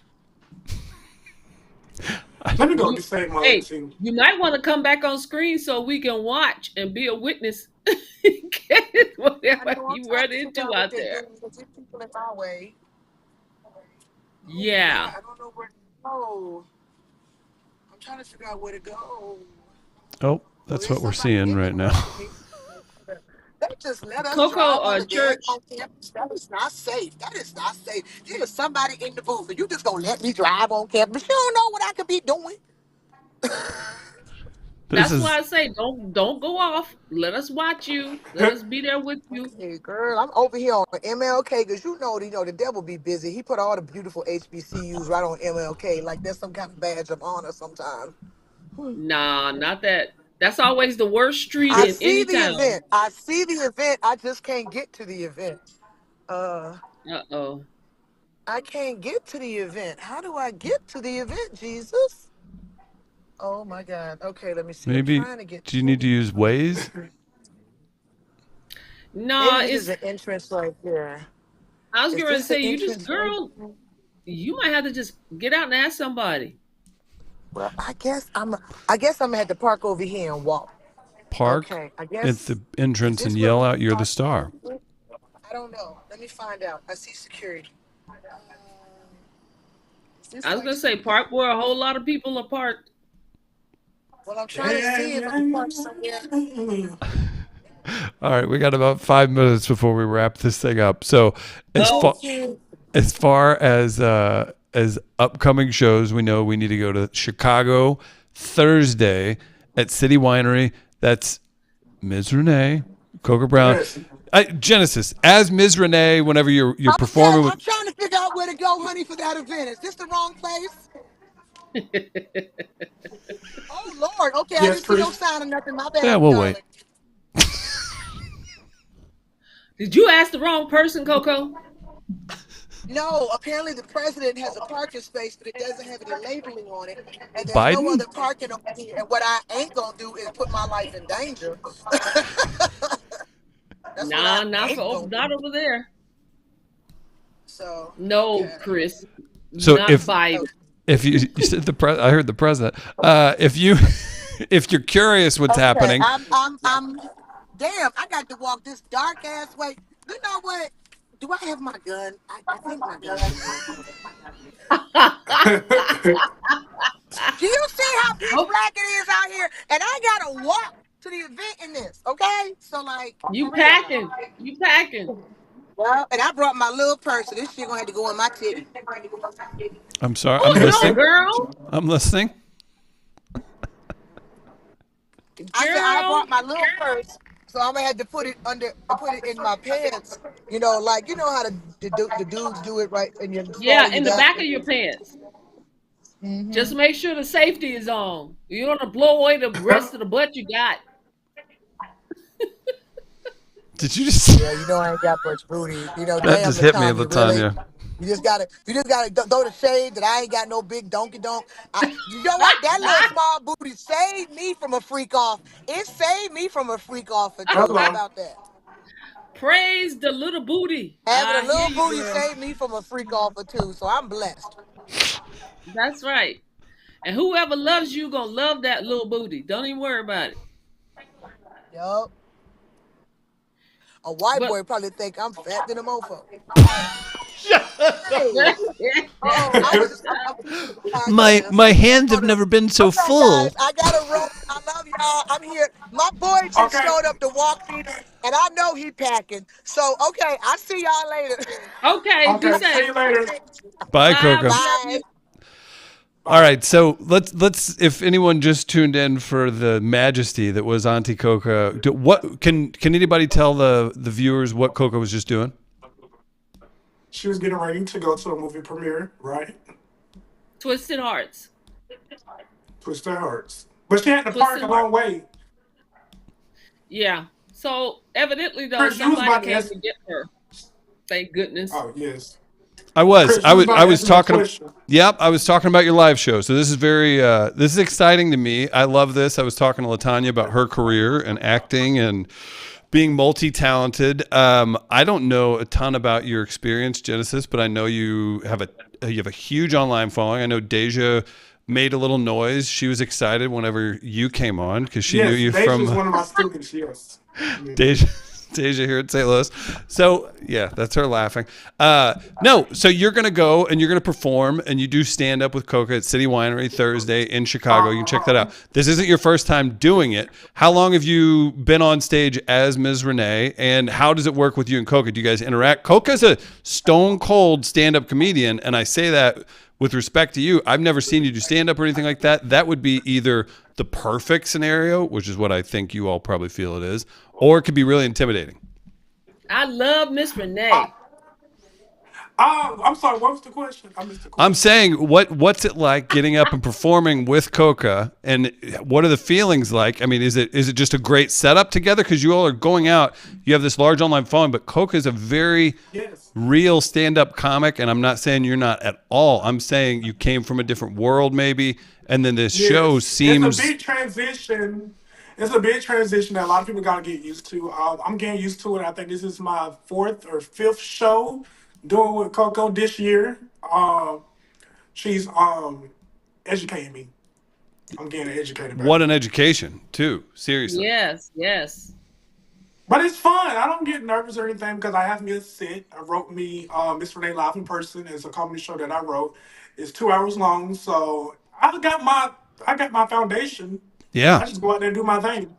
Let me go You, to save my hey, team. you might want to come back on screen so we can watch and be a witness. I Whatever know I'm you trying run to figure into out what out they're there. doing because there's people in my way. Okay, Yeah. I don't know where to go. I'm trying to figure out where to go. Oh, Well, that's there's what we're somebody seeing right now. interrupting me. They just let us Coco drive on or the dead church. on campus. That is not safe. That is not safe. There's somebody in the booth, and you just gonna let me drive on campus. You don't know what I could be doing. This That's why is I say don't go off. Let us watch you. Let us be there with you. Okay, girl, I'm over here on MLK because the devil be busy. He put all the beautiful HBCUs right on MLK, like there's some kind of badge of honor sometimes. Nah, not that. That's always the worst street I in see any the town. event. I see the event. I just can't get to the event. Uh, Uh-oh. I can't get to the event. How do I get to the event, Jesus? Oh my God. Okay, let me see. I'm maybe. trying to get Do you to need to it. use Waze? No, Maybe this is it's the entrance right here. I was Is gonna this the say you just entrance right girl, here? you might have to just get out and ask somebody. Well, I guess I'm gonna have to park over here and walk. Park Okay, I at guess the is entrance and this where yell we out, "You're the park? star." I don't know. Let me find out. I see security. Is this I was like gonna say security? park where a whole lot of people are parked. Well, I'm trying to see if I can park somewhere. All right, we got about 5 minutes before we wrap this thing up. So, as far Okay. as far as upcoming shows, we know we need to go to Chicago Thursday at City Winery. That's Ms. Renee, Coca Brown, Yes. Genesis, as Ms. Renee, whenever you're Okay, performing with I'm trying to figure out where to go, honey, for that event. Is this the wrong place? Oh Lord. Okay, I Yes, didn't see no Chris. sign of nothing. My yeah, bad, we'll wait. darling. Did you ask the wrong person, Coco? No, apparently the president has a parking space, but it doesn't have any labeling on it, and there's no Biden? other parking over here. And what I ain't gonna do is put my life in danger. That's what I Nah, ain't gonna not do. over there. So No, okay, Chris, So not if Biden. okay. you said I heard the president. If you if you're curious what's Okay, happening, I'm. Damn, I got to walk this dark ass way. You know what? Do I have my gun? I think my gun is in here. Do you see how pitch Oh, black it is out here? And I gotta walk to the event in this, okay? So like, you for real. packing? You packing? Well, and I brought my little purse, so this shit gonna have to go in my titty. I'm sorry, I'm Oh no, listening. girl, I'm listening. I said I girl. brought my little purse, so I'm gonna have to put it in my pants. You know, like you know how the dudes do it right in your small Yeah, of your in the back. back of your pants. Mm-hmm. Just make sure the safety is on. You don't want to blow away the rest of the butt you got. Did you just Yeah, you know I ain't got much booty. You know, that damn just hit me, Latonya, really. Latonya? You just gotta throw the shade that I ain't got no big donkey donk. You know what? That little small booty saved me from a freak off. It saved me from a freak off or two. How Hello. about that? Praise the little booty. Having a I hear little you, booty girl. saved me from a freak off or two. So I'm blessed. That's right. And whoever loves you gonna love that little booty. Don't even worry about it. Yup. A white But boy probably think I'm fat than a mofo. Hey. Oh, I'm teaching the podcast. My hands have Hold on. never been so Okay, guys, full. I gotta run. I love y'all. I'm here. My boy just Okay. showed up to walk me, and I know he packing. So, okay, I'll see y'all later. okay, be Okay. See safe. you later. Bye, Bye. Coco. We love Bye. you. All Bye. right, so let's if anyone just tuned in for the majesty that was Auntie Coco, what can anybody tell the viewers what Coco was just doing? She was getting ready to go to a movie premiere, right? Twisted hearts. Twisted Hearts. But she had to park Twisted a heart. long way. Yeah. So evidently though, Chris, you was somebody about to came ask. to get her. Thank goodness. Oh, yes. I was Chris, you was about I to was ask me a talking. question. Yep, I was talking about your live show. So this is very this is exciting to me. I love this. I was talking to Latonya about her career and acting and being multi-talented. I don't know a ton about your experience, Genesis, but I know you have a huge online following. I know Deja made a little noise. She was excited whenever you came on because she knew Yes, you Deja is from one of my students, yes. Deja. Deja here at St. Louis. So yeah, that's her laughing. No, so you're gonna go and you're gonna perform and you do stand up with Coca at City Winery Thursday in Chicago. You can check that out. This isn't your first time doing it. How long have you been on stage as Ms. Renee, and how does it work with you and Coca? Do you guys interact? Coca's a stone cold stand up comedian, and I say that with respect to you. I've never seen you do stand up or anything like that. That would be either the perfect scenario, which is what I think you all probably feel it is, or it could be really intimidating. I love Miss Renee. I'm sorry, what was the question? I missed the I'm question. saying, what's it like getting up and performing with Coca, and what are the feelings like? I mean, is it just a great setup together because you all are going out? You have this large online following, but Coca is a very Yes. real stand-up comic, and I'm not saying you're not at all. I'm saying you came from a different world, maybe, and then this show Yes. It's a seems. big transition. It's a big transition that a lot of people got to get used to. I'm getting used to it. I think this is my fourth or fifth show doing with Coco this year. She's educating me. I'm getting educated by What her. an education, too. Seriously. Yes, yes. But it's fun. I don't get nervous or anything because I have me a sit. I wrote me Miss Renee Live in Person. It's a comedy show that I wrote. It's 2 hours long, so I got my foundation. Yeah. I just go out there and do my thing.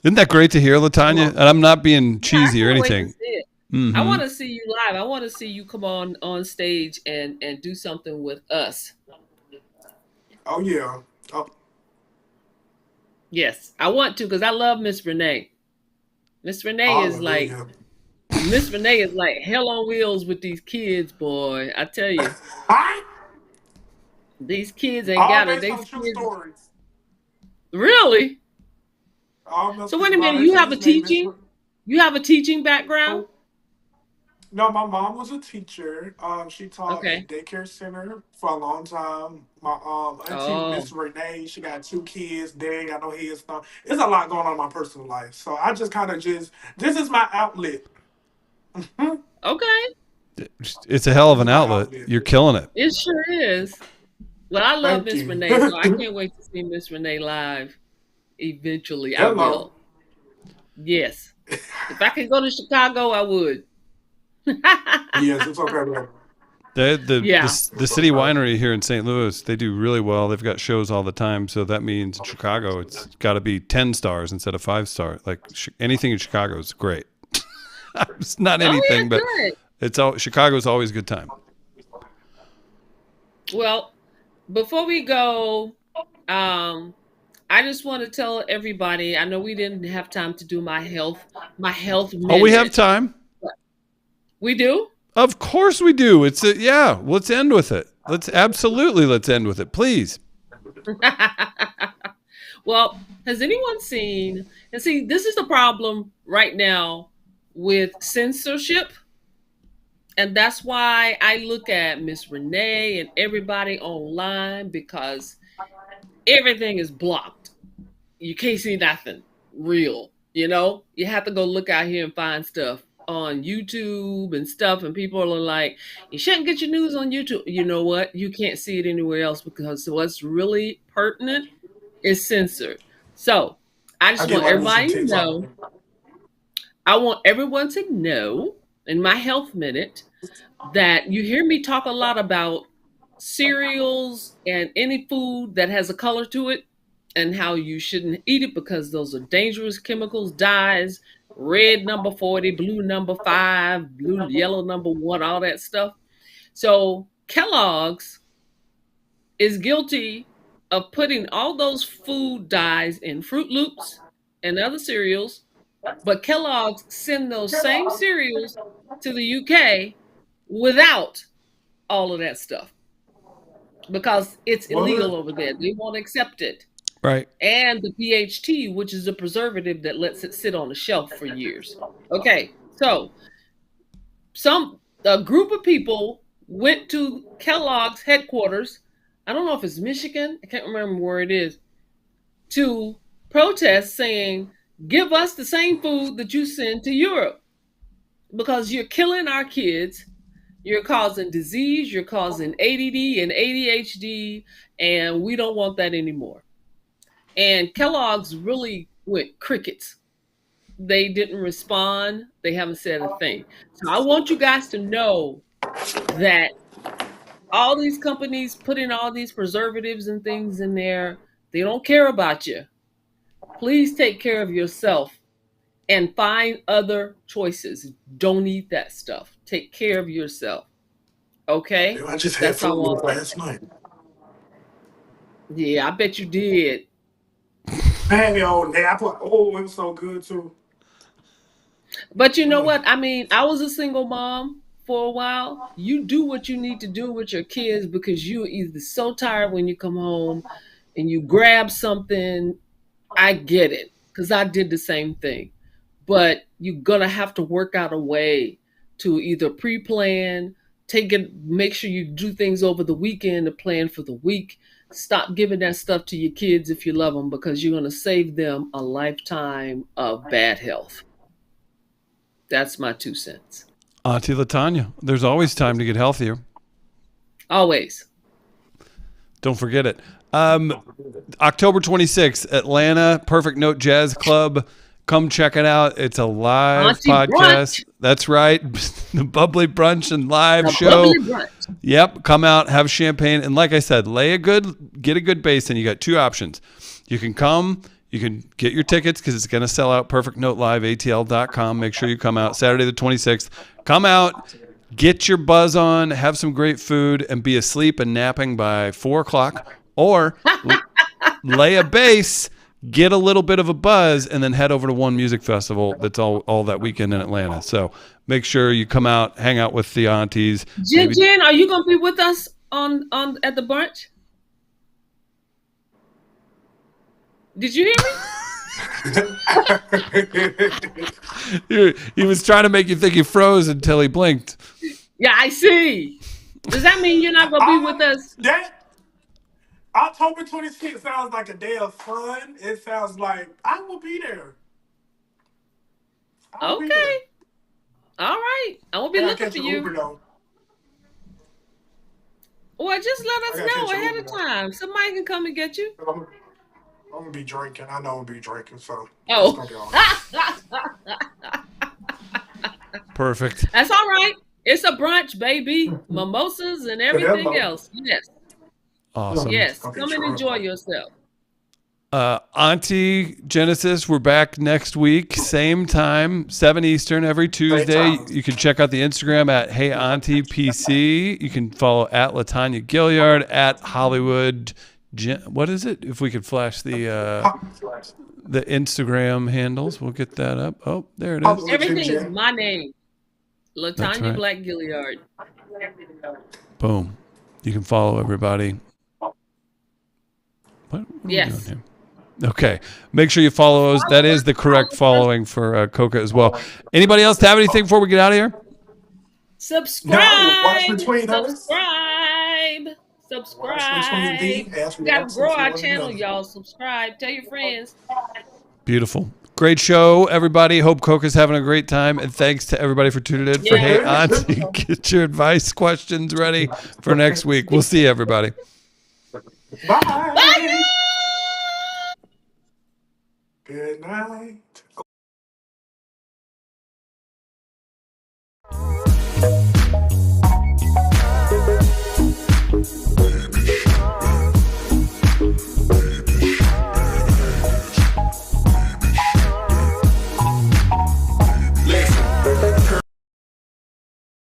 Isn't that great to hear, Latonya? Hello. And I'm not being Yeah, I cheesy or can't wait to anything. see it. I Mm-hmm. want to see you live. I want to see you come on stage and do something with us. Oh yeah. Oh, Yes, I want to because I love Miss Renee. Miss Renee is like Hallelujah. Miss Renee is like hell on wheels with these kids, boy. I tell you, Hi. these kids ain't All got it. based These on true kids, stories. really. All So Milton's wait a minute, about her you have a sister's name is. teaching? You have a teaching background? Oh, no, my mom was a teacher. She taught at Okay. daycare center for a long time. My auntie Oh, Miss Renee, she got two kids. They ain't got no head stuff. There's a lot going on in my personal life, so I just kind of just this is my outlet. okay. It's a hell of This an is my outlet. outlet. You're killing it. It sure is. Well, I love Thank Miss you. Renee, so I can't wait to see Miss Renee live. Eventually, I Hello. will. Yes. If I could go to Chicago, I would. Yes, it's okay, man. Yeah. The city winery here in St. Louis, they do really well. They've got shows all the time, so that means in Chicago it's got to be 10 stars instead of 5 star. Like anything in Chicago is great. It's not Oh yeah, anything, but good. Chicago's always a good time. Well, before we go, I just want to tell everybody. I know we didn't have time to do my health Oh, we have minute. time. We do. Of course we do. Yeah. Let's end with it. Let's end with it, please. Well, has anyone seen? And see, this is the problem right now with censorship. And that's why I look at Miss Renee and everybody online because everything is blocked. You can't see nothing real. You have to go look out here and find stuff on YouTube and stuff. And people are like, you shouldn't get your news on YouTube. You know what? You can't see it anywhere else because what's really pertinent is censored. So I I just get want my news from everybody to TikTok. know. I want everyone to know in my health minute that you hear me talk a lot about cereals and any food that has a color to it and how you shouldn't eat it because those are dangerous chemicals, dyes, red number 40, blue number 5, yellow number 1, all that stuff. So Kellogg's is guilty of putting all those food dyes in Fruit Loops and other cereals, but Kellogg's send those same cereals to the UK without all of that stuff because it's illegal What? over there. They won't accept it. Right. And the PHT, which is a preservative that lets it sit on the shelf for years. Okay, so a group of people went to Kellogg's headquarters. I don't know if it's Michigan, I can't remember where it is, to protest saying, give us the same food that you send to Europe because you're killing our kids. You're causing disease, you're causing ADD and ADHD, and we don't want that anymore. And Kellogg's really went crickets. They didn't respond. They haven't said a thing. So I want you guys to know that all these companies putting all these preservatives and things in there, they don't care about you. Please take care of yourself and find other choices. Don't eat that stuff. Take care of yourself. Okay? I just had That's food all. last night. Yeah, I bet you did. Man, yo, I put, oh, it was so good too. But you know Mm. what? I mean, I was a single mom for a while. You do what you need to do with your kids because you're either so tired when you come home and you grab something. I get it because I did the same thing. But you're going to have to work out a way to either pre-plan, make sure you do things over the weekend to plan for the week. Stop giving that stuff to your kids if you love them because you're going to save them a lifetime of bad health. That's my 2 cents. Auntie Latonya, there's always time to get healthier. Always. Don't forget it. October 26th, Atlanta, Perfect Note Jazz Club. Come check it out. It's a live Auntie podcast. brunch. That's right. The bubbly brunch and live A show. bubbly brunch. Yep. Come out, have champagne. And like I said, get a good base in. You got 2 options. You can come. You can get your tickets because it's going to sell out. Perfect Note Live, ATL.com. Make sure you come out Saturday the 26th. Come out, get your buzz on, have some great food, and be asleep and napping by 4 o'clock. Or lay a base, get a little bit of a buzz, and then head over to one music festival that's all that weekend in Atlanta. So make sure you come out, hang out with the aunties. Jen, are you gonna be with us on at the brunch? Did you hear me? He was trying to make you think he froze until he blinked. Yeah, I see. Does that mean you're not gonna be with us? That October 26th sounds like a day of fun. It sounds like I will be there. Okay. All right. I won't be looking for you. Well, just let us know ahead of time. Somebody can come and get you. I'm gonna be drinking. I know I'm gonna be drinking, so oh, it's gonna be all right. Perfect. That's all right. It's a brunch, baby. Mimosas and everything else. Yes. Awesome. Yes. Come and enjoy yourself. Auntie Genesis, we're back next week, same time, 7 Eastern every Tuesday. You can check out the Instagram at Hey Auntie PC. You can follow at Latonya Gilliard, at Hollywood. What is it? If we could flash the Instagram handles, we'll get that up. Oh, there it is. Everything is my name, Latonya Black Gilliard. Boom. You can follow everybody. What are we doing here? Okay. Make sure you follow us. That is the correct following for Coca as well. Anybody else have anything before we get out of here? Subscribe. Subscribe. We got to grow our channel, y'all. Subscribe. Tell your friends. Beautiful. Great show, everybody. Hope Coca's having a great time. And thanks to everybody for tuning in for Hey Auntie. Get your advice questions ready for next week. We'll see you, everybody. Bye. Good night.